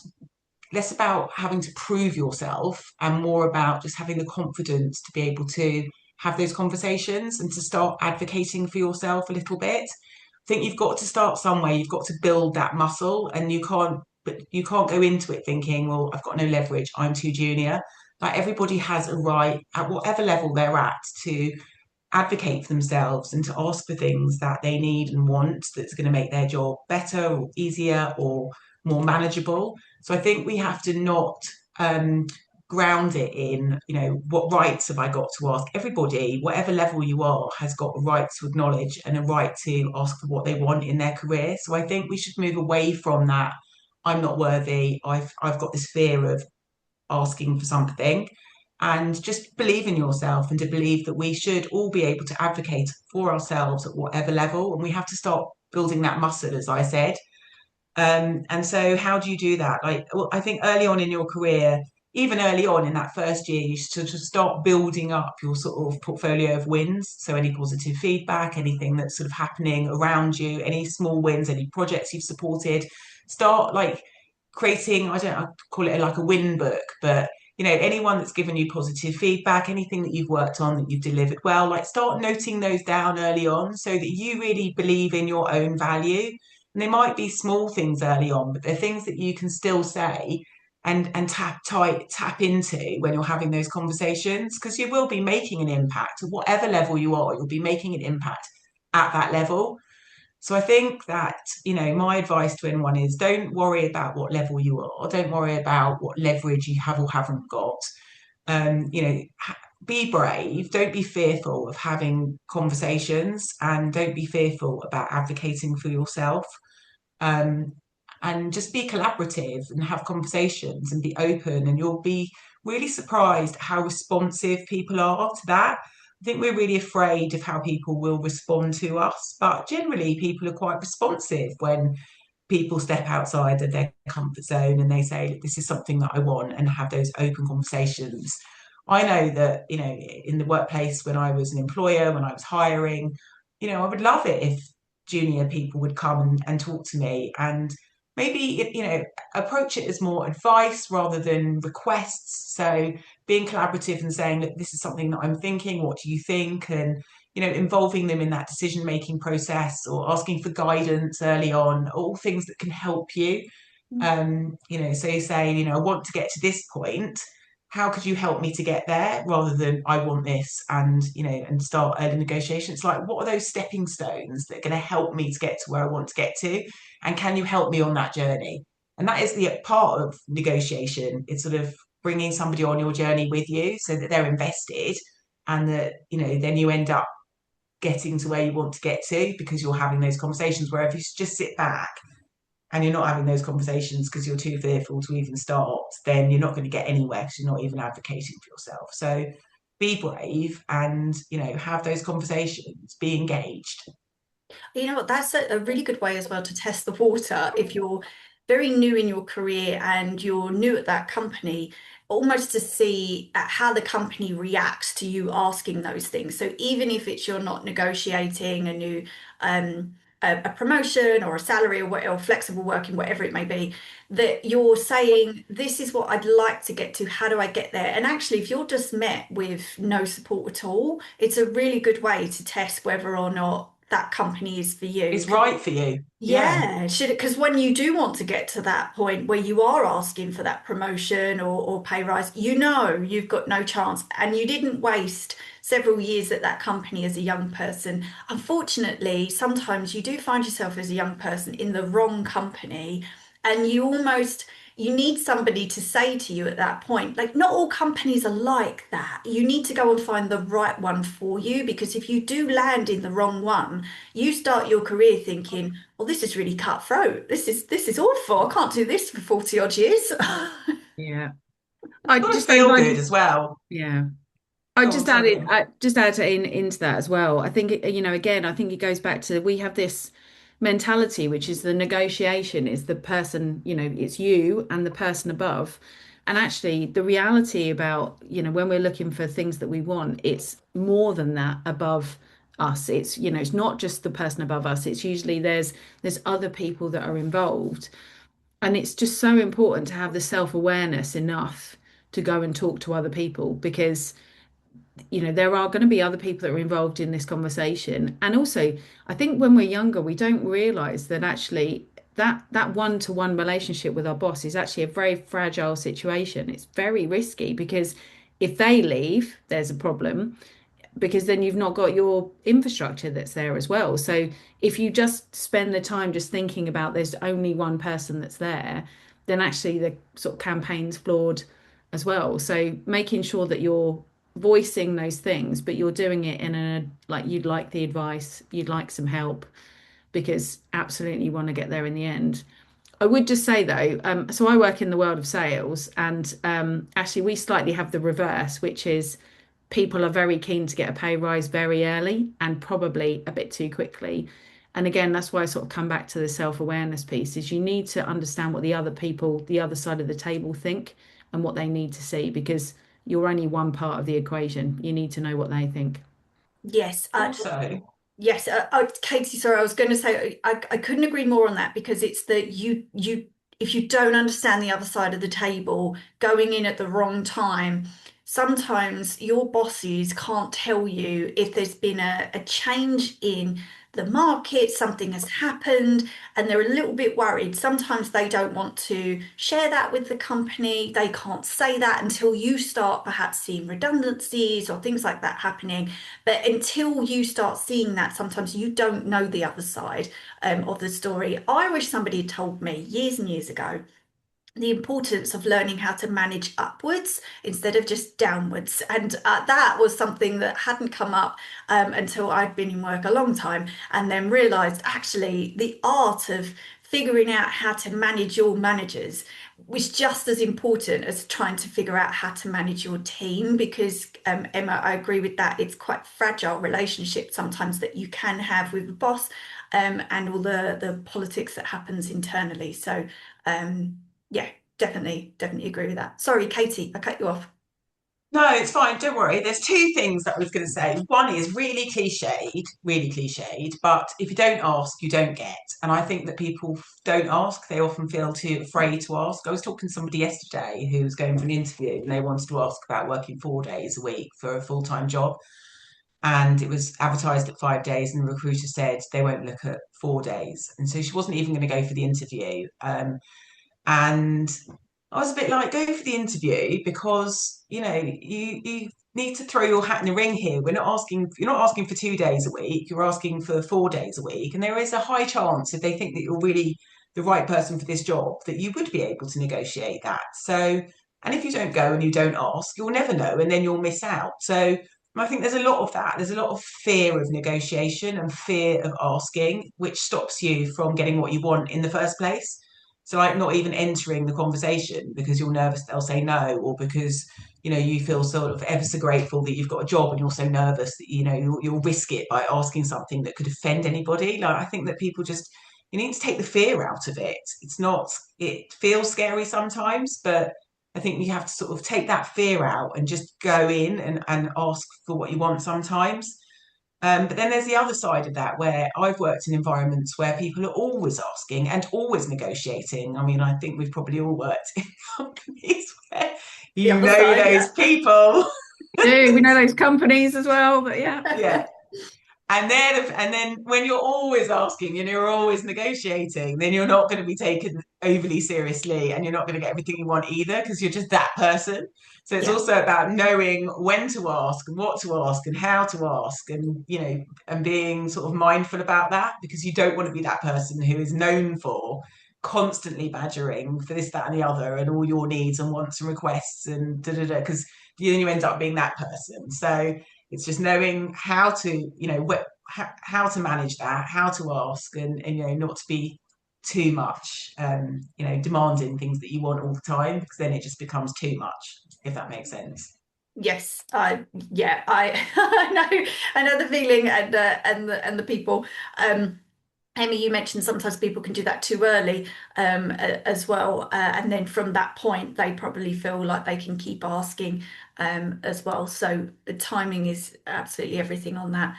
Speaker 3: less about having to prove yourself and more about just having the confidence to be able to have those conversations and to start advocating for yourself a little bit. I think you've got to start somewhere. You've got to build that muscle, and you can't go into it thinking, well, I've got no leverage, I'm too junior. Like everybody has a right at whatever level they're at to advocate for themselves and to ask for things that they need and want that's going to make their job better or easier or more manageable. So I think we have to not ground it in, what rights have I got to ask? Everybody, whatever level you are, has got a right to acknowledge and a right to ask for what they want in their career. So I think we should move away from that. I'm not worthy. I've got this fear of asking for something, and just believe in yourself and to believe that we should all be able to advocate for ourselves at whatever level, and we have to start building that muscle, as I said. And so how do you do that? I think early on in your career, even early on in that first year, you should sort of start building up your sort of portfolio of wins. So any positive feedback, anything that's sort of happening around you, any small wins, any projects you've supported, start creating, I call it like a win book, but anyone that's given you positive feedback, anything that you've worked on that you've delivered well, start noting those down early on so that you really believe in your own value. And they might be small things early on, but they're things that you can still say and tap into when you're having those conversations, because you will be making an impact at whatever level you are. You'll be making an impact at that level. So I think that, my advice to anyone is don't worry about what level you are. Don't worry about what leverage you have or haven't got. Be brave. Don't be fearful of having conversations, and don't be fearful about advocating for yourself. Um, and just be collaborative and have conversations and be open, and you'll be really surprised how responsive people are to that. I think we're really afraid of how people will respond to us, but generally people are quite responsive when people step outside of their comfort zone and they say, this is something that I want, and have those open conversations. I know that, in the workplace, when I was an employer, when I was hiring, I would love it if junior people would come and talk to me, and maybe approach it as more advice rather than requests. So being collaborative and saying, look, this is something that I'm thinking, what do you think? And involving them in that decision making process, or asking for guidance early on, all things that can help you. So you say, I want to get to this point, how could you help me to get there, rather than I want this, and start early negotiations. Like, what are those stepping stones that are going to help me to get to where I want to get to, and can you help me on that journey? And that is the part of negotiation. It's sort of bringing somebody on your journey with you so that they're invested, and that then you end up getting to where you want to get to because you're having those conversations. Where if you just sit back and you're not having those conversations because you're too fearful to even start, then you're not going to get anywhere because you're not even advocating for yourself. So be brave and, have those conversations, be engaged.
Speaker 1: You know what, that's a really good way as well to test the water if you're very new in your career and you're new at that company, almost to see how the company reacts to you asking those things. So even if it's you're not negotiating a new a promotion or a salary or flexible working, whatever it may be, that you're saying, this is what I'd like to get to, how do I get there? And actually, if you're just met with no support at all, it's a really good way to test whether or not that company is for you.
Speaker 3: It's right for you.
Speaker 1: Yeah, should it? Because when you do want to get to that point where you are asking for that promotion or pay rise, you've got no chance, and you didn't waste several years at that company as a young person. Unfortunately, sometimes you do find yourself as a young person in the wrong company, and you need somebody to say to you at that point, like, not all companies are like that. You need to go and find the right one for you, because if you do land in the wrong one, you start your career thinking, well, this is really cutthroat. This is awful. I can't do this for 40 odd years.
Speaker 2: Yeah.
Speaker 3: Got to feel good as well.
Speaker 2: Yeah. I
Speaker 3: Go
Speaker 2: just
Speaker 3: on,
Speaker 2: added,
Speaker 3: sorry.
Speaker 2: just add into that as well. I think again, I think it goes back to, we have this mentality, which is the negotiation is the person, it's you and the person above. And actually, the reality about, when we're looking for things that we want, it's more than that above us. It's, it's not just the person above us. It's usually there's other people that are involved. And it's just so important to have the self-awareness enough to go and talk to other people, because there are going to be other people that are involved in this conversation. And also, I think when we're younger, we don't realize that actually that one-to-one relationship with our boss is actually a very fragile situation. It's very risky, because if they leave, there's a problem, because then you've not got your infrastructure that's there as well. So if you just spend the time just thinking about there's only one person that's there, then actually the sort of campaign's flawed as well. So making sure that you're voicing those things, but you're doing it in a, like, you'd like the advice, you'd like some help, because absolutely you want to get there in the end. I would just say though, so I work in the world of sales, and actually we slightly have the reverse, which is people are very keen to get a pay rise very early and probably a bit too quickly. And again, that's why I sort of come back to the self-awareness piece, is you need to understand what the other people, the other side of the table think and what they need to see, because you're only one part of the equation. You need to know what they think.
Speaker 1: Yes,
Speaker 3: Also,
Speaker 1: yes, Katie, sorry, I was going to say I couldn't agree more on that, because it's that you if you don't understand the other side of the table, going in at the wrong time, sometimes your bosses can't tell you if there's been a change in the market, something has happened, and they're a little bit worried. Sometimes they don't want to share that with the company. They can't say that until you start perhaps seeing redundancies or things like that happening. But until you start seeing that, sometimes you don't know the other side of the story. I wish somebody had told me years and years ago the importance of learning how to manage upwards instead of just downwards. And that was something that hadn't come up until I'd been in work a long time, and then realized actually the art of figuring out how to manage your managers was just as important as trying to figure out how to manage your team, because Emma, I agree with that. It's quite fragile relationship sometimes that you can have with the boss, and all the politics that happens internally. So yeah, definitely agree with that. Sorry, Katie, I cut you off.
Speaker 3: no, it's fine. Don't worry. There's two things that I was going to say. One is really cliched, but if you don't ask, you don't get. And I think that people don't ask. They often feel too afraid to ask. I was talking to somebody yesterday who was going for an interview, and they wanted to ask about working 4 days a week for a full-time job. And it was advertised at 5 days, and the recruiter said they won't look at 4 days. And so she wasn't even going to go for the interview. And I was a bit like, go for the interview, because you need to throw your hat in the ring here. You're not asking for 2 days a week, you're asking for 4 days a week. And there is a high chance, if they think that you're really the right person for this job, that you would be able to negotiate that. So, and if you don't go and you don't ask, you'll never know, and then you'll miss out. So I think there's a lot of that. There's a lot of fear of negotiation and fear of asking, which stops you from getting what you want in the first place. So, like, not even entering the conversation because you're nervous they'll say no, or because you feel sort of ever so grateful that you've got a job and you're so nervous that you'll risk it by asking something that could offend anybody. Like, I think that people just you need to take the fear out of it. It's not. It feels scary sometimes, but I think you have to sort of take that fear out and just go in and ask for what you want sometimes. But then there's the other side of that where I've worked in environments where people are always asking and always negotiating. I mean, I think we've probably all worked in companies where
Speaker 1: The
Speaker 3: you
Speaker 1: other
Speaker 3: know
Speaker 1: side,
Speaker 3: those
Speaker 1: yeah.
Speaker 3: people.
Speaker 2: Do we know those companies as well? But yeah.
Speaker 3: Yeah. And then when you're always asking and you're always negotiating, then you're not going to be taken overly seriously and you're not going to get everything you want either because you're just that person. So it's
Speaker 1: Yeah.
Speaker 3: also about knowing when to ask and what to ask and how to ask and being sort of mindful about that because you don't want to be that person who is known for constantly badgering for this, that, and the other and all your needs and wants and requests and da da da because then you end up being that person. So it's just knowing how to, how to manage that, how to ask, and not to be too much, demanding things that you want all the time, because then it just becomes too much, if that makes sense.
Speaker 1: Yes, yeah, I know the feeling and the people. Amy, you mentioned sometimes people can do that too early as well, and then from that point they probably feel like they can keep asking as well. So the timing is absolutely everything on that.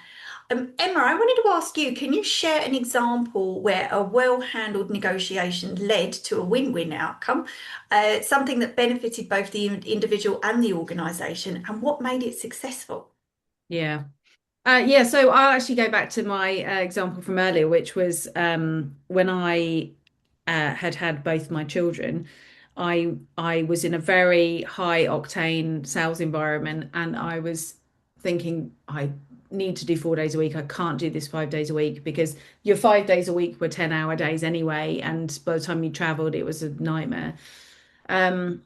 Speaker 1: Emma, I wanted to ask you, can you share an example where a well-handled negotiation led to a win-win outcome, something that benefited both the individual and the organisation, and what made it successful?
Speaker 2: Yeah. So I'll actually go back to my example from earlier, which was when I had both my children. I was in a very high octane sales environment, and I was thinking I need to do 4 days a week. I can't do this 5 days a week because your 5 days a week were 10-hour days anyway, and by the time you traveled, it was a nightmare. I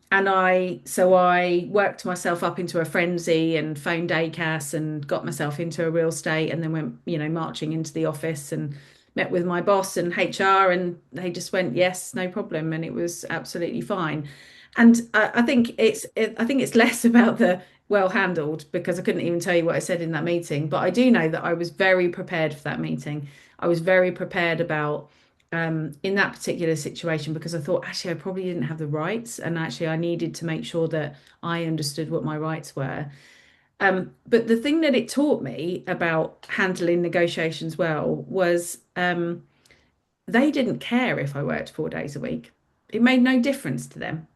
Speaker 2: worked myself up into a frenzy and phoned ACAS and got myself into a real state and then went, marching into the office and met with my boss and HR and they just went, yes, no problem. And it was absolutely fine. And I think it's less about the well handled because I couldn't even tell you what I said in that meeting, but I do know that I was very prepared for that meeting. I was very prepared about in that particular situation because I thought actually I probably didn't have the rights and actually I needed to make sure that I understood what my rights were. But the thing that it taught me about handling negotiations well was they didn't care if I worked 4 days a week. It made no difference to them.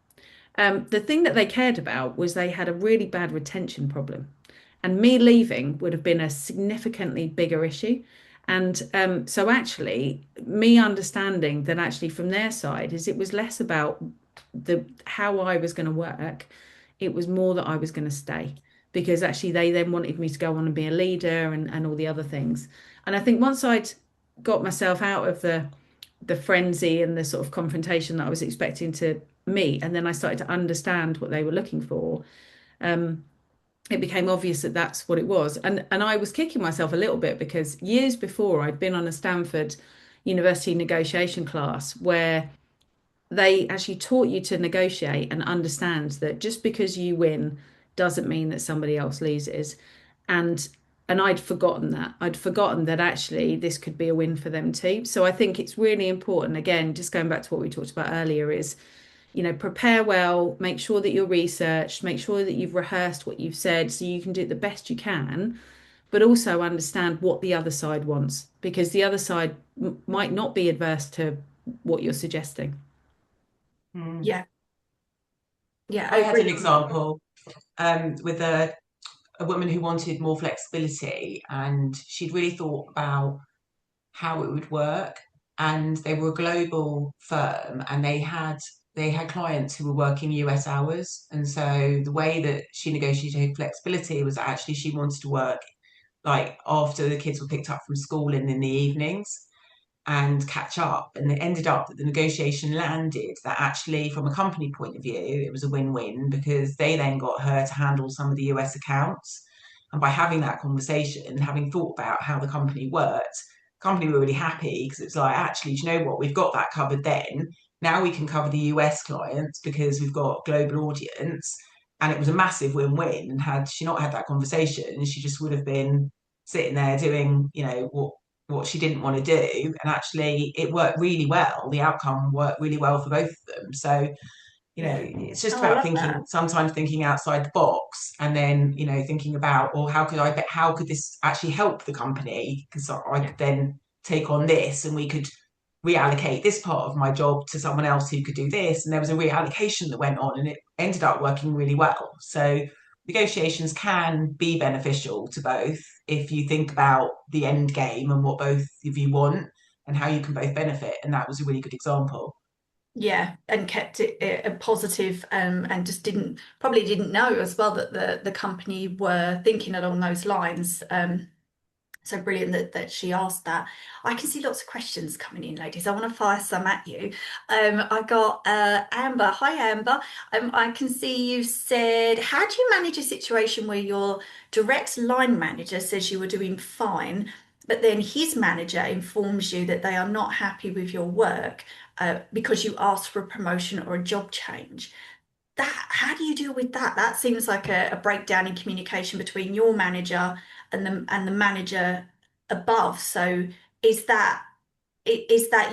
Speaker 2: The thing that they cared about was they had a really bad retention problem. And me leaving would have been a significantly bigger issue. And so actually, me understanding that actually from their side is it was less about the how I was going to work. It was more that I was going to stay because actually they then wanted me to go on and be a leader and all the other things. And I think once I'd got myself out of the frenzy and the sort of confrontation that I was expecting to meet, and then I started to understand what they were looking for. It became obvious that that's what it was. And I was kicking myself a little bit because years before I'd been on a Stanford University negotiation class where they actually taught you to negotiate and understand that just because you win doesn't mean that somebody else loses. And I'd forgotten that. I'd forgotten that actually this could be a win for them too. So I think it's really important, again, just going back to what we talked about earlier, is prepare well, make sure that you're researched, make sure that you've rehearsed what you've said so you can do it the best you can, but also understand what the other side wants because the other side might not be adverse to what you're suggesting.
Speaker 1: Yeah. Yeah,
Speaker 3: I had an example with a woman who wanted more flexibility and she'd really thought about how it would work. And they were a global firm and they had clients who were working US hours. And so the way that she negotiated flexibility was actually she wanted to work like after the kids were picked up from school and in the evenings and catch up. And it ended up that the negotiation landed that actually, from a company point of view, it was a win-win because they then got her to handle some of the US accounts. And by having that conversation and having thought about how the company worked, the company were really happy, because it's like, actually, do you know what? We've got that covered then. Now we can cover the US clients because we've got global audience. And it was a massive win-win. And had she not had that conversation, she just would have been sitting there doing, what she didn't want to do. And actually it worked really well. The outcome worked really well for both of them. So, it's just
Speaker 1: Oh, I
Speaker 3: about
Speaker 1: love
Speaker 3: sometimes thinking outside the box, and then, thinking about, well, how could this actually help the company? Because I could then take on this, and we could reallocate this part of my job to someone else who could do this. And there was a reallocation that went on, and it ended up working really well. So negotiations can be beneficial to both if you think about the end game and what both of you want and how you can both benefit. And that was a really good example.
Speaker 1: Yeah, and kept it positive, and just probably didn't know as well that the company were thinking along those lines. So brilliant that she asked that. I can see lots of questions coming in, ladies. I want to fire some at you. I got Amber. Hi, Amber. I can see you said, how do you manage a situation where your direct line manager says you were doing fine, but then his manager informs you that they are not happy with your work because you asked for a promotion or a job change? How do you deal with that? That seems like a breakdown in communication between your manager and the manager above. So is that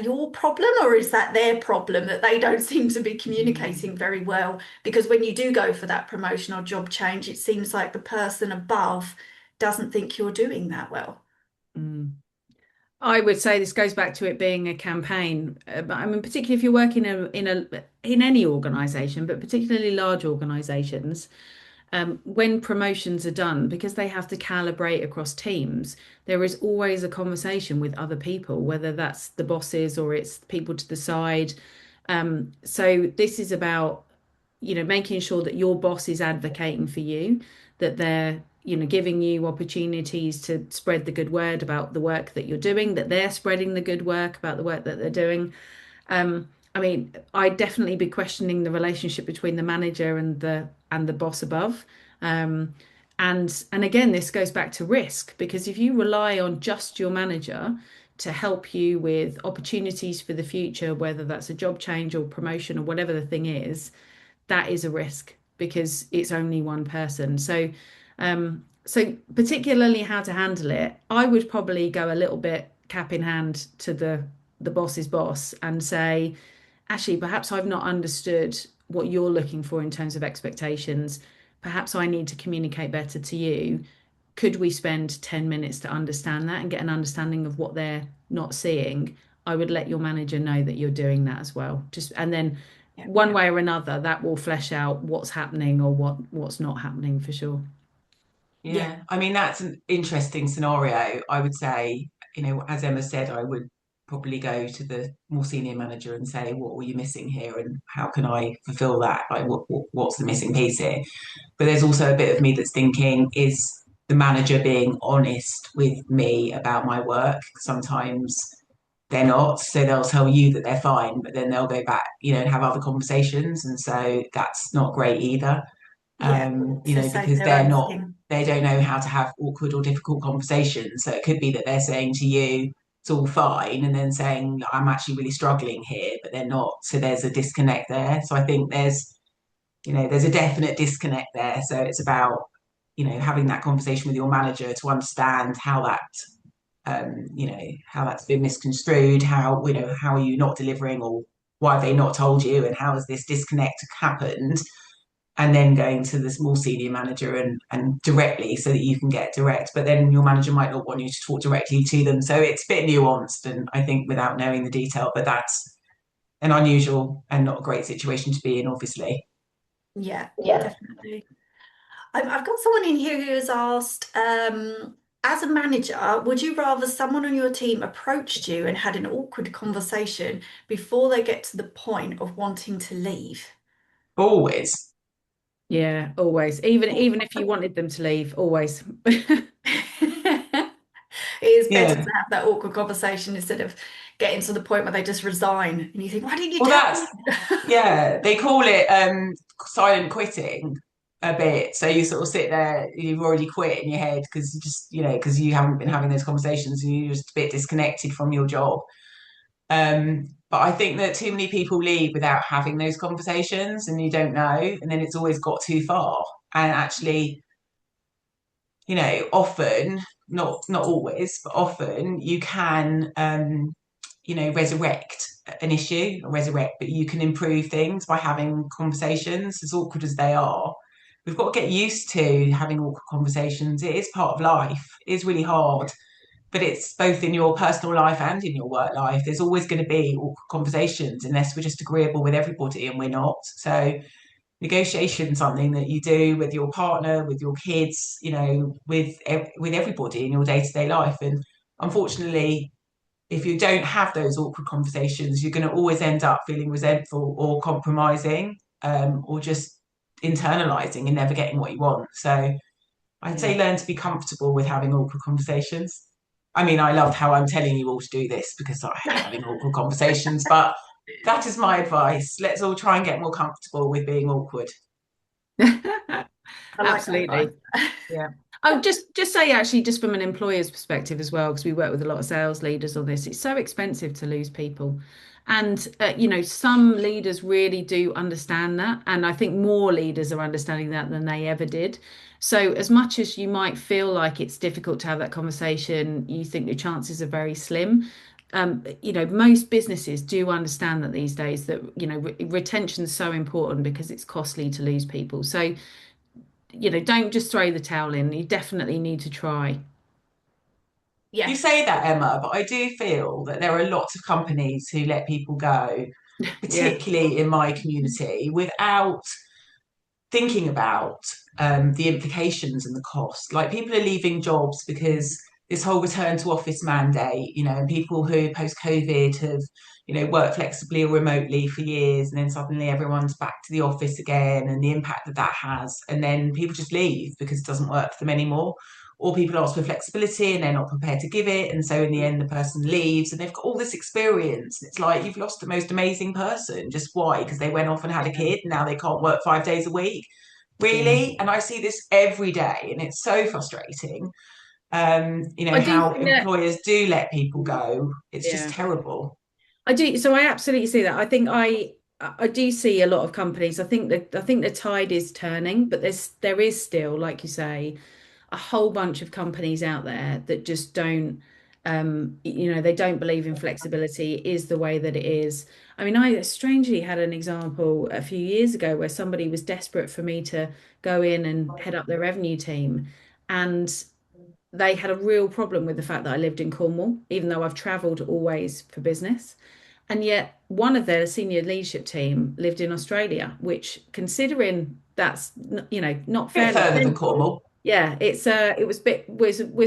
Speaker 1: your problem, or is that their problem that they don't seem to be communicating very well? Because when you do go for that promotion or job change, it seems like the person above doesn't think you're doing that well.
Speaker 2: I would say this goes back to it being a campaign. But I mean, particularly if you're working in any organisation, but particularly large organisations, when promotions are done, because they have to calibrate across teams, there is always a conversation with other people, whether that's the bosses or it's people to the side. So this is about, making sure that your boss is advocating for you, that they're, giving you opportunities to spread the good word about the work that you're doing, that they're spreading the good work about the work that they're doing. I mean, I'd definitely be questioning the relationship between the manager and the boss above. And again, this goes back to risk, because if you rely on just your manager to help you with opportunities for the future, whether that's a job change or promotion or whatever the thing is, that is a risk because it's only one person. So particularly how to handle it, I would probably go a little bit cap in hand to the boss's boss and say, actually, perhaps I've not understood what you're looking for in terms of expectations. Perhaps I need to communicate better to you. Could we spend 10 minutes to understand that and get an understanding of what they're not seeing? I would let your manager know that you're doing that as well. And then one way or another, that will flesh out what's happening or what's not happening for sure.
Speaker 3: Yeah, I mean, that's an interesting scenario. I would say, as Emma said, I would probably go to the more senior manager and say, what were you missing here, and how can I fulfill that? Like, what's the missing piece here? But there's also a bit of me that's thinking, is the manager being honest with me about my work? Sometimes they're not, so they'll tell you that they're fine, but then they'll go back, and have other conversations, and so that's not great either. Because they don't know how to have awkward or difficult conversations. So it could be that they're saying to you, it's all fine, and then saying, I'm actually really struggling here, but they're not. So there's a disconnect there. So I think there's a definite disconnect there. So it's about, having that conversation with your manager to understand how how that's been misconstrued, how are you not delivering, or why have they not told you, and how has this disconnect happened? And then going to the more senior manager and directly, so that you can get direct, but then your manager might not want you to talk directly to them. So it's a bit nuanced, and I think without knowing the detail, but that's an unusual and not a great situation to be in, obviously.
Speaker 1: Yeah, definitely. I've got someone in here who has asked, as a manager, would you rather someone on your team approached you and had an awkward conversation before they get to the point of wanting to leave?
Speaker 3: Always.
Speaker 2: Yeah, always. Even if you wanted them to leave, always.
Speaker 1: It is better to have that awkward conversation instead of getting to the point where they just resign and you think, why didn't you tell me?
Speaker 3: They call it silent quitting. a bit. So you sort of sit there, you've already quit in your head because you just, because you haven't been having those conversations and you're just a bit disconnected from your job. But I think that too many people leave without having those conversations and you don't know, and then it's always got too far. And actually, often, not always, but often you can resurrect an issue or resurrect, but you can improve things by having conversations, as awkward as they are. We've got to get used to having awkward conversations. It is part of life. It is really hard, but it's both in your personal life and in your work life. There's always going to be awkward conversations unless we're just agreeable with everybody, and we're not. So negotiation, something that you do with your partner, with your kids, with everybody in your day-to-day life. And unfortunately, if you don't have those awkward conversations, you're going to always end up feeling resentful or compromising, or just internalizing and never getting what you want. So I'd say learn to be comfortable with having awkward conversations. I mean, I love how I'm telling you all to do this because I hate having awkward conversations, but that is my advice. Let's all try and get more comfortable with being awkward.
Speaker 2: Absolutely. Yeah. Oh, just say actually, just from an employer's perspective as well, because we work with a lot of sales leaders on this. It's so expensive to lose people, and some leaders really do understand that, and I think more leaders are understanding that than they ever did. So as much as you might feel like it's difficult to have that conversation, you think your chances are very slim. Most businesses do understand that these days that retention is so important because it's costly to lose people. So don't just throw the towel in. You definitely need to try.
Speaker 3: You say that, Emma, but I do feel that there are lots of companies who let people go,
Speaker 2: Yeah.
Speaker 3: particularly in my community, without thinking about the implications and the cost. Like, people are leaving jobs because this whole return to office mandate, and people who post COVID have, worked flexibly or remotely for years, and then suddenly everyone's back to the office again, and the impact that that has. And then people just leave because it doesn't work for them anymore. Or people ask for flexibility and they're not prepared to give it. And so in the end, the person leaves and they've got all this experience. It's like you've lost the most amazing person. Just why? Because they went off and had a kid and now they can't work 5 days a week. Really? And I see this every day and it's so frustrating. How employers do let people go. It's just terrible.
Speaker 2: I do. So I absolutely see that. I do see a lot of companies. I think the tide is turning, but there is still, like you say, a whole bunch of companies out there that just don't, they don't believe in flexibility. It is the way that it is. I mean, I strangely had an example a few years ago where somebody was desperate for me to go in and head up their revenue team. And they had a real problem with the fact that I lived in Cornwall, even though I've traveled always for business. And yet one of their senior leadership team lived in Australia, which, considering that's, not fair.
Speaker 3: Further than Cornwall.
Speaker 2: Yeah, it was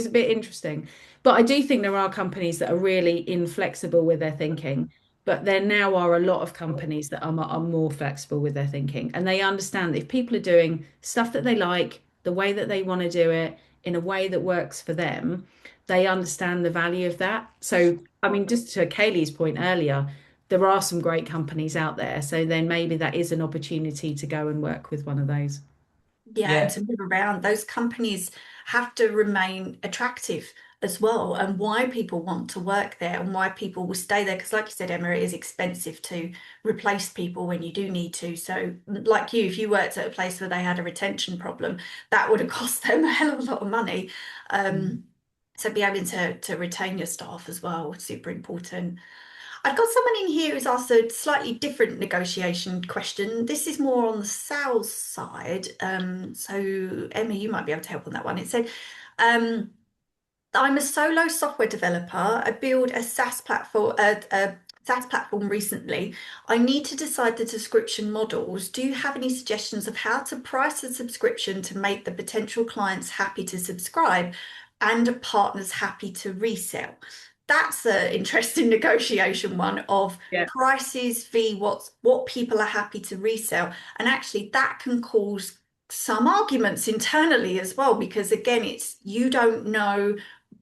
Speaker 2: a bit interesting. But I do think there are companies that are really inflexible with their thinking. But there now are a lot of companies that are more flexible with their thinking. And they understand that if people are doing stuff that they like, the way that they want to do it, in a way that works for them, they understand the value of that. So, I mean, just to Kaylee's point earlier, there are some great companies out there. So then maybe that is an opportunity to go and work with one of those.
Speaker 1: Yeah, and to move around, those companies have to remain attractive as well, and why people want to work there and why people will stay there. Because, like you said, Emma, it is expensive to replace people when you do need to. So, like you, if you worked at a place where they had a retention problem, that would have cost them a hell of a lot of money. So, be able to retain your staff as well, super important. I've got someone in here who's asked a slightly different negotiation question. This is more on the sales side. So Emma, you might be able to help on that one. It said, I'm a solo software developer. I built a SaaS platform recently. I need to decide the subscription models. Do you have any suggestions of how to price a subscription to make the potential clients happy to subscribe and partners happy to resell? That's an interesting negotiation one of prices v what people are happy to resell. And actually that can cause some arguments internally as well, because again, it's you don't know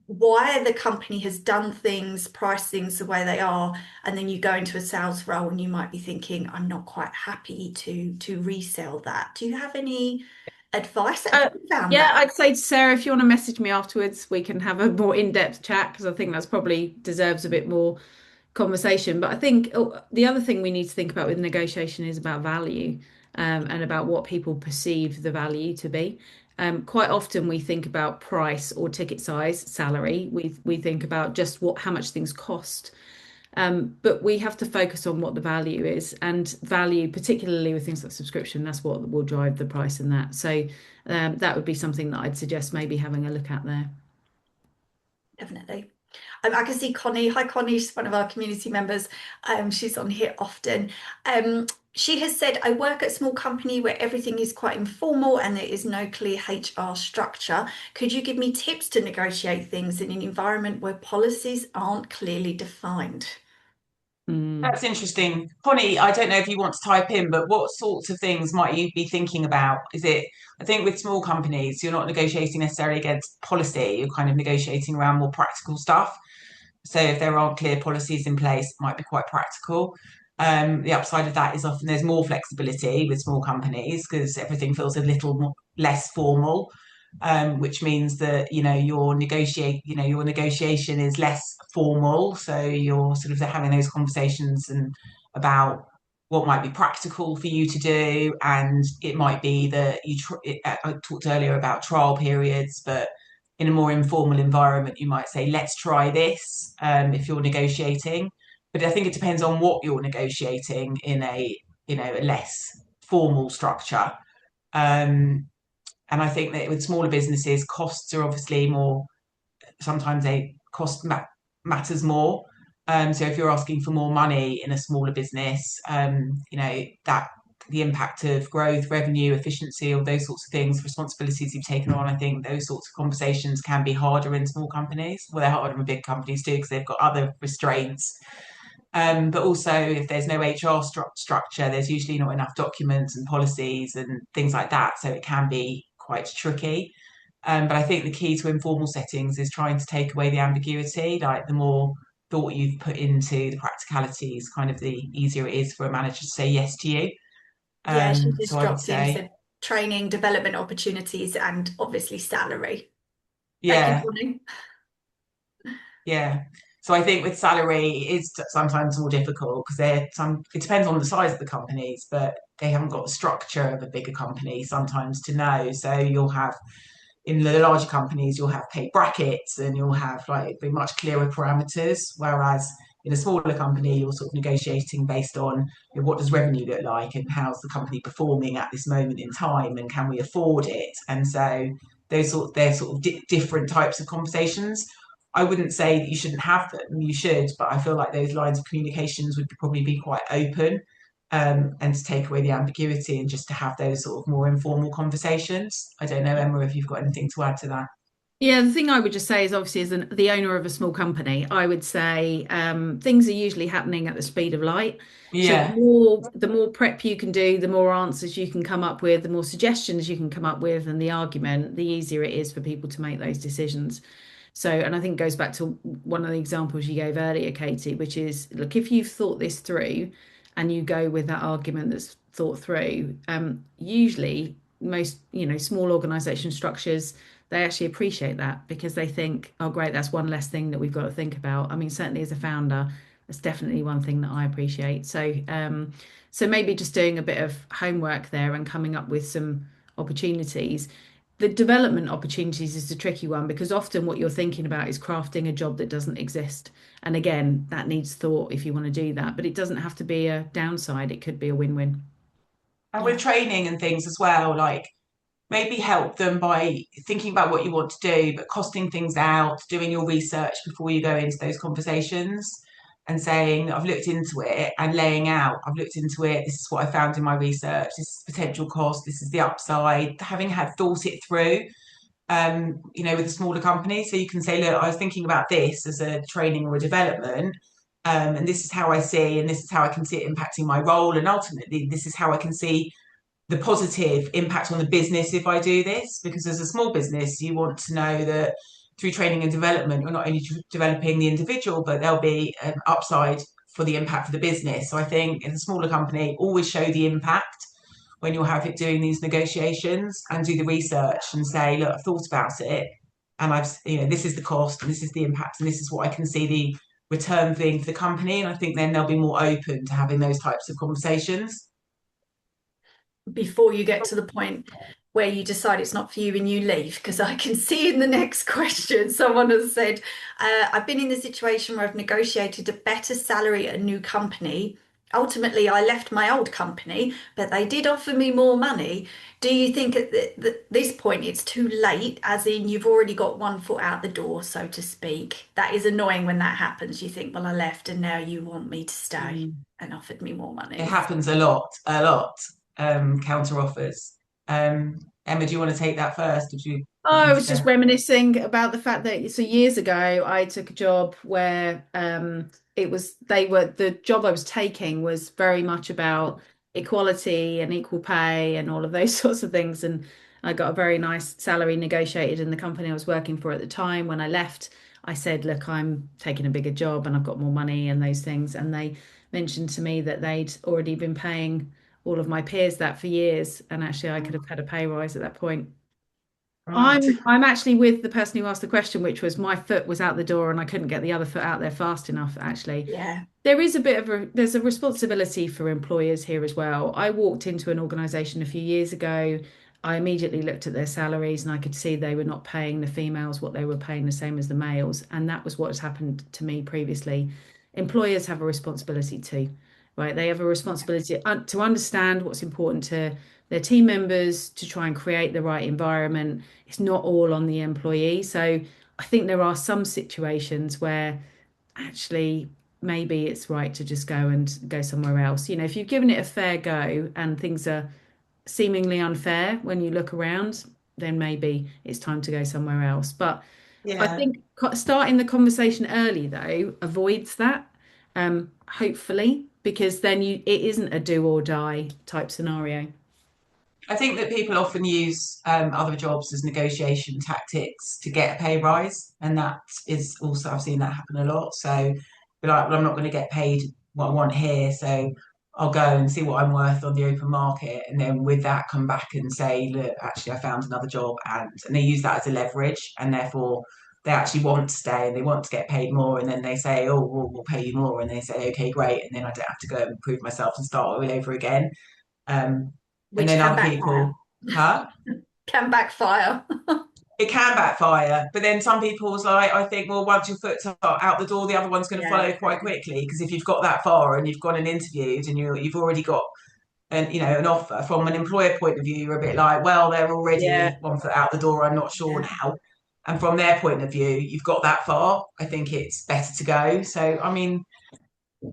Speaker 1: why the company has done things, priced things the way they are, and then you go into a sales role and you might be thinking, I'm not quite happy to resell that. Do you have any advice that you found
Speaker 2: Yeah,
Speaker 1: that.
Speaker 2: I'd say to Sarah, if you want to message me afterwards, we can have a more in-depth chat because I think that's probably deserves a bit more conversation. But I think the other thing we need to think about with negotiation is about value, and about what people perceive the value to be. Quite often we think about price or ticket size, salary. We think about just how much things cost. But we have to focus on what the value is, and value, particularly with things like subscription, that's what will drive the price in that. So that would be something that I'd suggest maybe having a look at there.
Speaker 1: Definitely. I can see Connie. Hi, Connie. She's one of our community members. She's on here often. She has said, I work at a small company where everything is quite informal and there is no clear HR structure. Could you give me tips to negotiate things in an environment where policies aren't clearly defined?
Speaker 3: That's interesting. Connie, I don't know if you want to type in, but what sorts of things might you be thinking about? Is it, I think with small companies, you're not negotiating necessarily against policy, you're kind of negotiating around more practical stuff. So if there aren't clear policies in place, it might be quite practical. The upside of that is often there's more flexibility with small companies because everything feels a little more, less formal, which means that your negotiation is less formal. So you're sort of having those conversations and about what might be practical for you to do, and it might be that I talked earlier about trial periods, but in a more informal environment, you might say, let's try this, if you're negotiating. But I think it depends on what you're negotiating in a less formal structure. And I think that with smaller businesses, costs are obviously more, sometimes matters more. So if you're asking for more money in a smaller business, that the impact of growth, revenue, efficiency, all those sorts of things, responsibilities you've taken on, I think those sorts of conversations can be harder in small companies. Well, they're harder in big companies too, because they've got other restraints. But also, if there's no HR structure, there's usually not enough documents and policies and things like that. So it can be quite tricky. But I think the key to informal settings is trying to take away the ambiguity. Like the more thought you've put into the practicalities, kind of the easier it is for a manager to say yes to you.
Speaker 1: Yeah, she just
Speaker 3: So I would
Speaker 1: dropped in,
Speaker 3: say,
Speaker 1: said training, development opportunities, and obviously salary. Thank you,
Speaker 3: yeah,
Speaker 1: Connie.
Speaker 3: yeah. So I think with salary, it is sometimes more difficult because it depends on the size of the companies, but they haven't got the structure of a bigger company sometimes to know. So you'll have in the larger companies, you'll have pay brackets and you'll have like very much clearer parameters. Whereas in a smaller company, you're sort of negotiating based on what does revenue look like and how's the company performing at this moment in time and can we afford it? And so they're sort of different types of conversations. I wouldn't say that you shouldn't have them, you should, but I feel like those lines of communications would probably be quite open, and to take away the ambiguity and just to have those sort of more informal conversations. I don't know, Emma, if you've got anything to add to that.
Speaker 2: Yeah, the thing I would just say is obviously as the owner of a small company, I would say things are usually happening at the speed of light. So
Speaker 3: Yeah.
Speaker 2: the more prep you can do, the more answers you can come up with, the more suggestions you can come up with, and the argument, the easier it is for people to make those decisions. So, and I think it goes back to one of the examples you gave earlier, Katie, which is, look, if you've thought this through and you go with that argument that's thought through, usually most, small organization structures, they actually appreciate that because they think, oh, great, that's one less thing that we've got to think about. I mean, certainly as a founder, that's definitely one thing that I appreciate. So maybe just doing a bit of homework there and coming up with some opportunities. The development opportunities is the tricky one because often what you're thinking about is crafting a job that doesn't exist. And again, that needs thought if you want to do that, but it doesn't have to be a downside. It could be a win-win.
Speaker 3: And
Speaker 1: Yeah.
Speaker 3: with training and things as well, like maybe help them by thinking about what you want to do, but costing things out, doing your research before you go into those conversations and saying, I've looked into it and laying out, I've looked into it, this is what I found in my research, this is potential cost, this is the upside, having had thought it through, with a smaller company. So you can say, look, I was thinking about this as a training or a development. And this is how I see, and this is how I can see it impacting my role. And ultimately, this is how I can see the positive impact on the business if I do this, because as a small business, you want to know that through training and development, you're not only developing the individual, but there'll be an upside for the impact for the business. So I think in a smaller company, always show the impact when you're doing these negotiations, and do the research and say, look, I've thought about it, and this is the cost, and this is the impact, and this is what I can see the return being for the company. And I think then they'll be more open to having those types of conversations.
Speaker 1: Before you get to the point where you decide it's not for you and you leave, because I can see in the next question someone has said, I've been in the situation where I've negotiated a better salary at a new company. Ultimately, I left my old company, but they did offer me more money. Do you think at this point it's too late, as in you've already got one foot out the door, so to speak? That is annoying when that happens. You think, well, I left and now you want me to stay and offered me more money.
Speaker 3: It happens a lot, counter offers. Emma, do you want to take that first? Did you
Speaker 2: Oh,
Speaker 3: want
Speaker 2: I
Speaker 3: me
Speaker 2: was
Speaker 3: to
Speaker 2: just
Speaker 3: go?
Speaker 2: reminiscing about the fact that so years ago I took a job where the job I was taking was very much about equality and equal pay and all of those sorts of things. And I got a very nice salary negotiated in the company I was working for at the time. When I left, I said, look, I'm taking a bigger job and I've got more money and those things. And they mentioned to me that they'd already been paying all of my peers that for years. And actually I could have had a pay rise at that point.
Speaker 3: Right.
Speaker 2: I'm actually with the person who asked the question, which was my foot was out the door and I couldn't get the other foot out there fast enough, actually.
Speaker 1: Yeah.
Speaker 2: There is a bit of there's a responsibility for employers here as well. I walked into an organization a few years ago. I immediately looked at their salaries and I could see they were not paying the females what they were paying the same as the males. And that was what has happened to me previously. Employers have a responsibility too, right? They have a responsibility to understand what's important to their team members, to try and create the right environment. It's not all on the employee. So I think there are some situations where actually maybe it's right to just go somewhere else. If you've given it a fair go and things are seemingly unfair when you look around, then maybe it's time to go somewhere else. But I
Speaker 3: Yeah.
Speaker 2: think starting the conversation early though avoids that, hopefully, because then it isn't a do or die type scenario.
Speaker 3: I think that people often use other jobs as negotiation tactics to get a pay rise, and that is also, I've seen that happen a lot. So, be like, well, I'm not going to get paid what I want here, so I'll go and see what I'm worth on the open market, and then with that, come back and say, look, actually, I found another job, and they use that as a leverage, and therefore they actually want to stay and they want to get paid more, and then they say, oh, we'll pay you more, and they say, okay, great, and then I don't have to go and prove myself and start all over again. Um, and
Speaker 1: Which
Speaker 3: then
Speaker 1: can
Speaker 3: other
Speaker 1: backfire.
Speaker 3: people, huh?
Speaker 1: Can backfire.
Speaker 3: It can backfire, but then some people's like, I think, well, once your foot's out the door, the other one's going to
Speaker 1: Yeah,
Speaker 3: follow quite quickly. Because if you've got that far and you've gone and interviewed and you've already got an offer from an employer point of view, you're a bit like, well, they're
Speaker 2: Yeah.
Speaker 3: already one foot out the door. I'm not sure
Speaker 1: yeah.
Speaker 3: now. And from their point of view, you've got that far. I think it's better to go. So, I mean,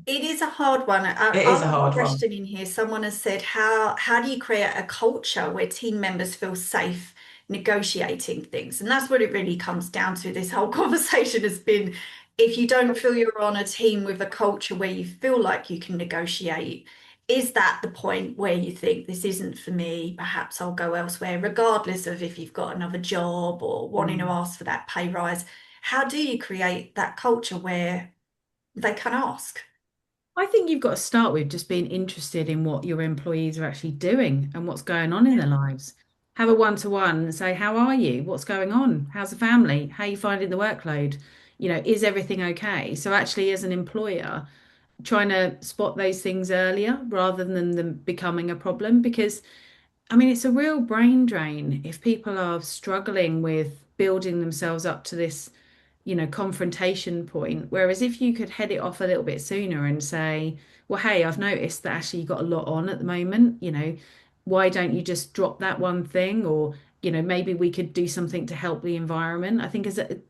Speaker 1: It is a hard one.
Speaker 3: it is
Speaker 1: I'll
Speaker 3: a
Speaker 1: put a
Speaker 3: hard one.
Speaker 1: question in here. Someone has said, how do you create a culture where team members feel safe negotiating things? And that's what it really comes down to. This whole conversation has been, if you don't feel you're on a team with a culture where you feel like you can negotiate, is that the point where you think this isn't for me? Perhaps I'll go elsewhere, regardless of if you've got another job or wanting to
Speaker 3: Mm.
Speaker 1: ask for that pay rise. How do you create that culture where they can ask?
Speaker 2: I think you've got to start with just being interested in what your employees are actually doing and what's going on in
Speaker 1: Yeah.
Speaker 2: their lives. Have a one-to-one and say, how are you? What's going on? How's the family? How are you finding the workload? Is everything okay? So actually, as an employer, trying to spot those things earlier rather than them becoming a problem, because I mean, it's a real brain drain if people are struggling with building themselves up to this, confrontation point. Whereas if you could head it off a little bit sooner and say, well, hey, I've noticed that actually you've got a lot on at the moment, why don't you just drop that one thing? Or, maybe we could do something to help the environment. I think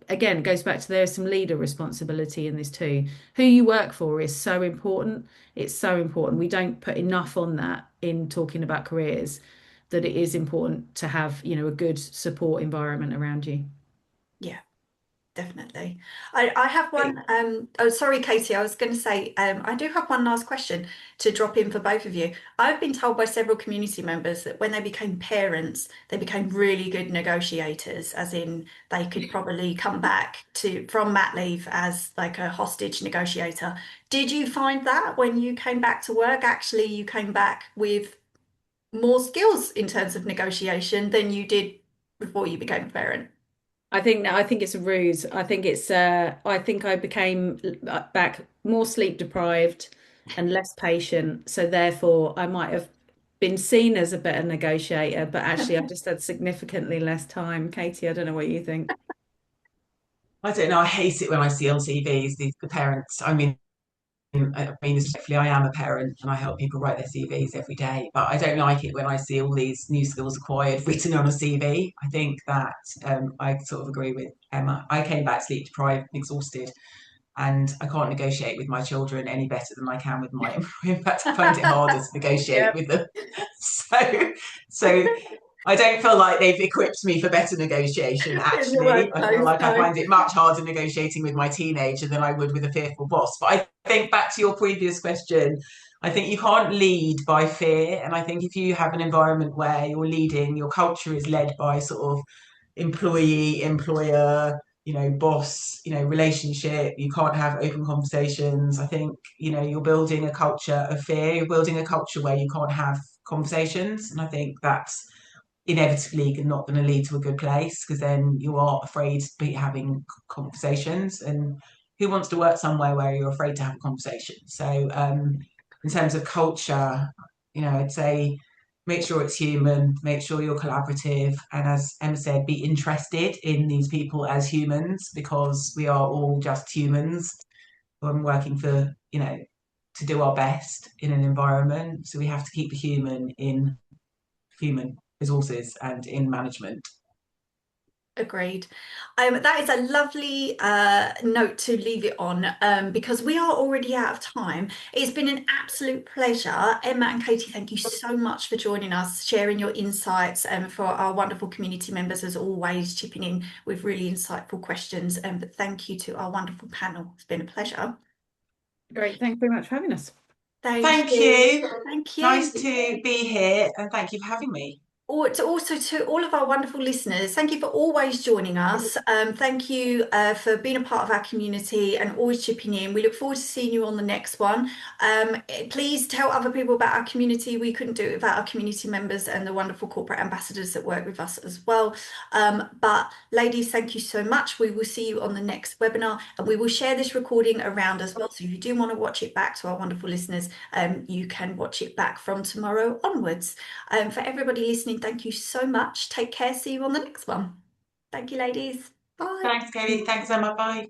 Speaker 2: again, it goes back to there's some leader responsibility in this too. Who you work for is so important. It's so important. We don't put enough on that in talking about careers, that it is important to have, a good support environment around you.
Speaker 1: Yeah, definitely. I have one. Oh, sorry, Katie. I was going to say, I do have one last question to drop in for both of you. I've been told by several community members that when they became parents, they became really good negotiators, as in they could probably come back from mat leave as like a hostage negotiator. Did you find that when you came back to work? Actually, you came back with more skills in terms of negotiation than you did before you became a parent.
Speaker 2: I think it's a ruse. I think I became back more sleep deprived and less patient. So therefore I might have been seen as a better negotiator, but actually I've just had significantly less time. Katie, I don't know what you think.
Speaker 3: I don't know. I hate it when I see on TVs the parents. Respectfully, I am a parent and I help people write their CVs every day, but I don't like it when I see all these new skills acquired written on a CV. I think that I sort of agree with Emma. I came back sleep deprived, exhausted, and I can't negotiate with my children any better than I can with my employer. In fact, I find it harder to negotiate
Speaker 1: Yep.
Speaker 3: with them. So I don't feel like they've equipped me for better negotiation, actually. I feel like I find it much harder negotiating with my teenager than I would with a fearful boss. But I think back to your previous question, I think you can't lead by fear. And I think if you have an environment where you're leading, your culture is led by sort of employee, employer, boss, relationship, you can't have open conversations. I think, you're building a culture of fear. You're building a culture where you can't have conversations. And I think that's inevitably not going to lead to a good place, because then you are afraid to be having conversations, and who wants to work somewhere where you're afraid to have a conversation? So in terms of culture, I'd say make sure it's human, make sure you're collaborative, and as Emma said, be interested in these people as humans, because we are all just humans. I'm working for, to do our best in an environment, so we have to keep the human in human resources and in management.
Speaker 1: Agreed. That is a lovely note to leave it on, because we are already out of time. It's been an absolute pleasure. Emma and Katie, thank you so much for joining us, sharing your insights, and for our wonderful community members, as always, chipping in with really insightful questions. But thank you to our wonderful panel. It's been a pleasure.
Speaker 2: Great. Thanks very much for having us.
Speaker 3: Thank you.
Speaker 1: Thank you.
Speaker 3: Nice to be here, and thank you for having me.
Speaker 1: Also to all of our wonderful listeners, thank you for always joining us. Thank you for being a part of our community and always chipping in. We look forward to seeing you on the next one. Please tell other people about our community. We couldn't do it without our community members and the wonderful corporate ambassadors that work with us as well. But ladies, thank you so much. We will see you on the next webinar, and we will share this recording around as well. So if you do want to watch it back, to our wonderful listeners, you can watch it back from tomorrow onwards. For everybody listening, thank you so much. Take care. See you on the next one. Thank you, ladies. Bye.
Speaker 3: Thanks, Katie. Thanks, Emma. Bye.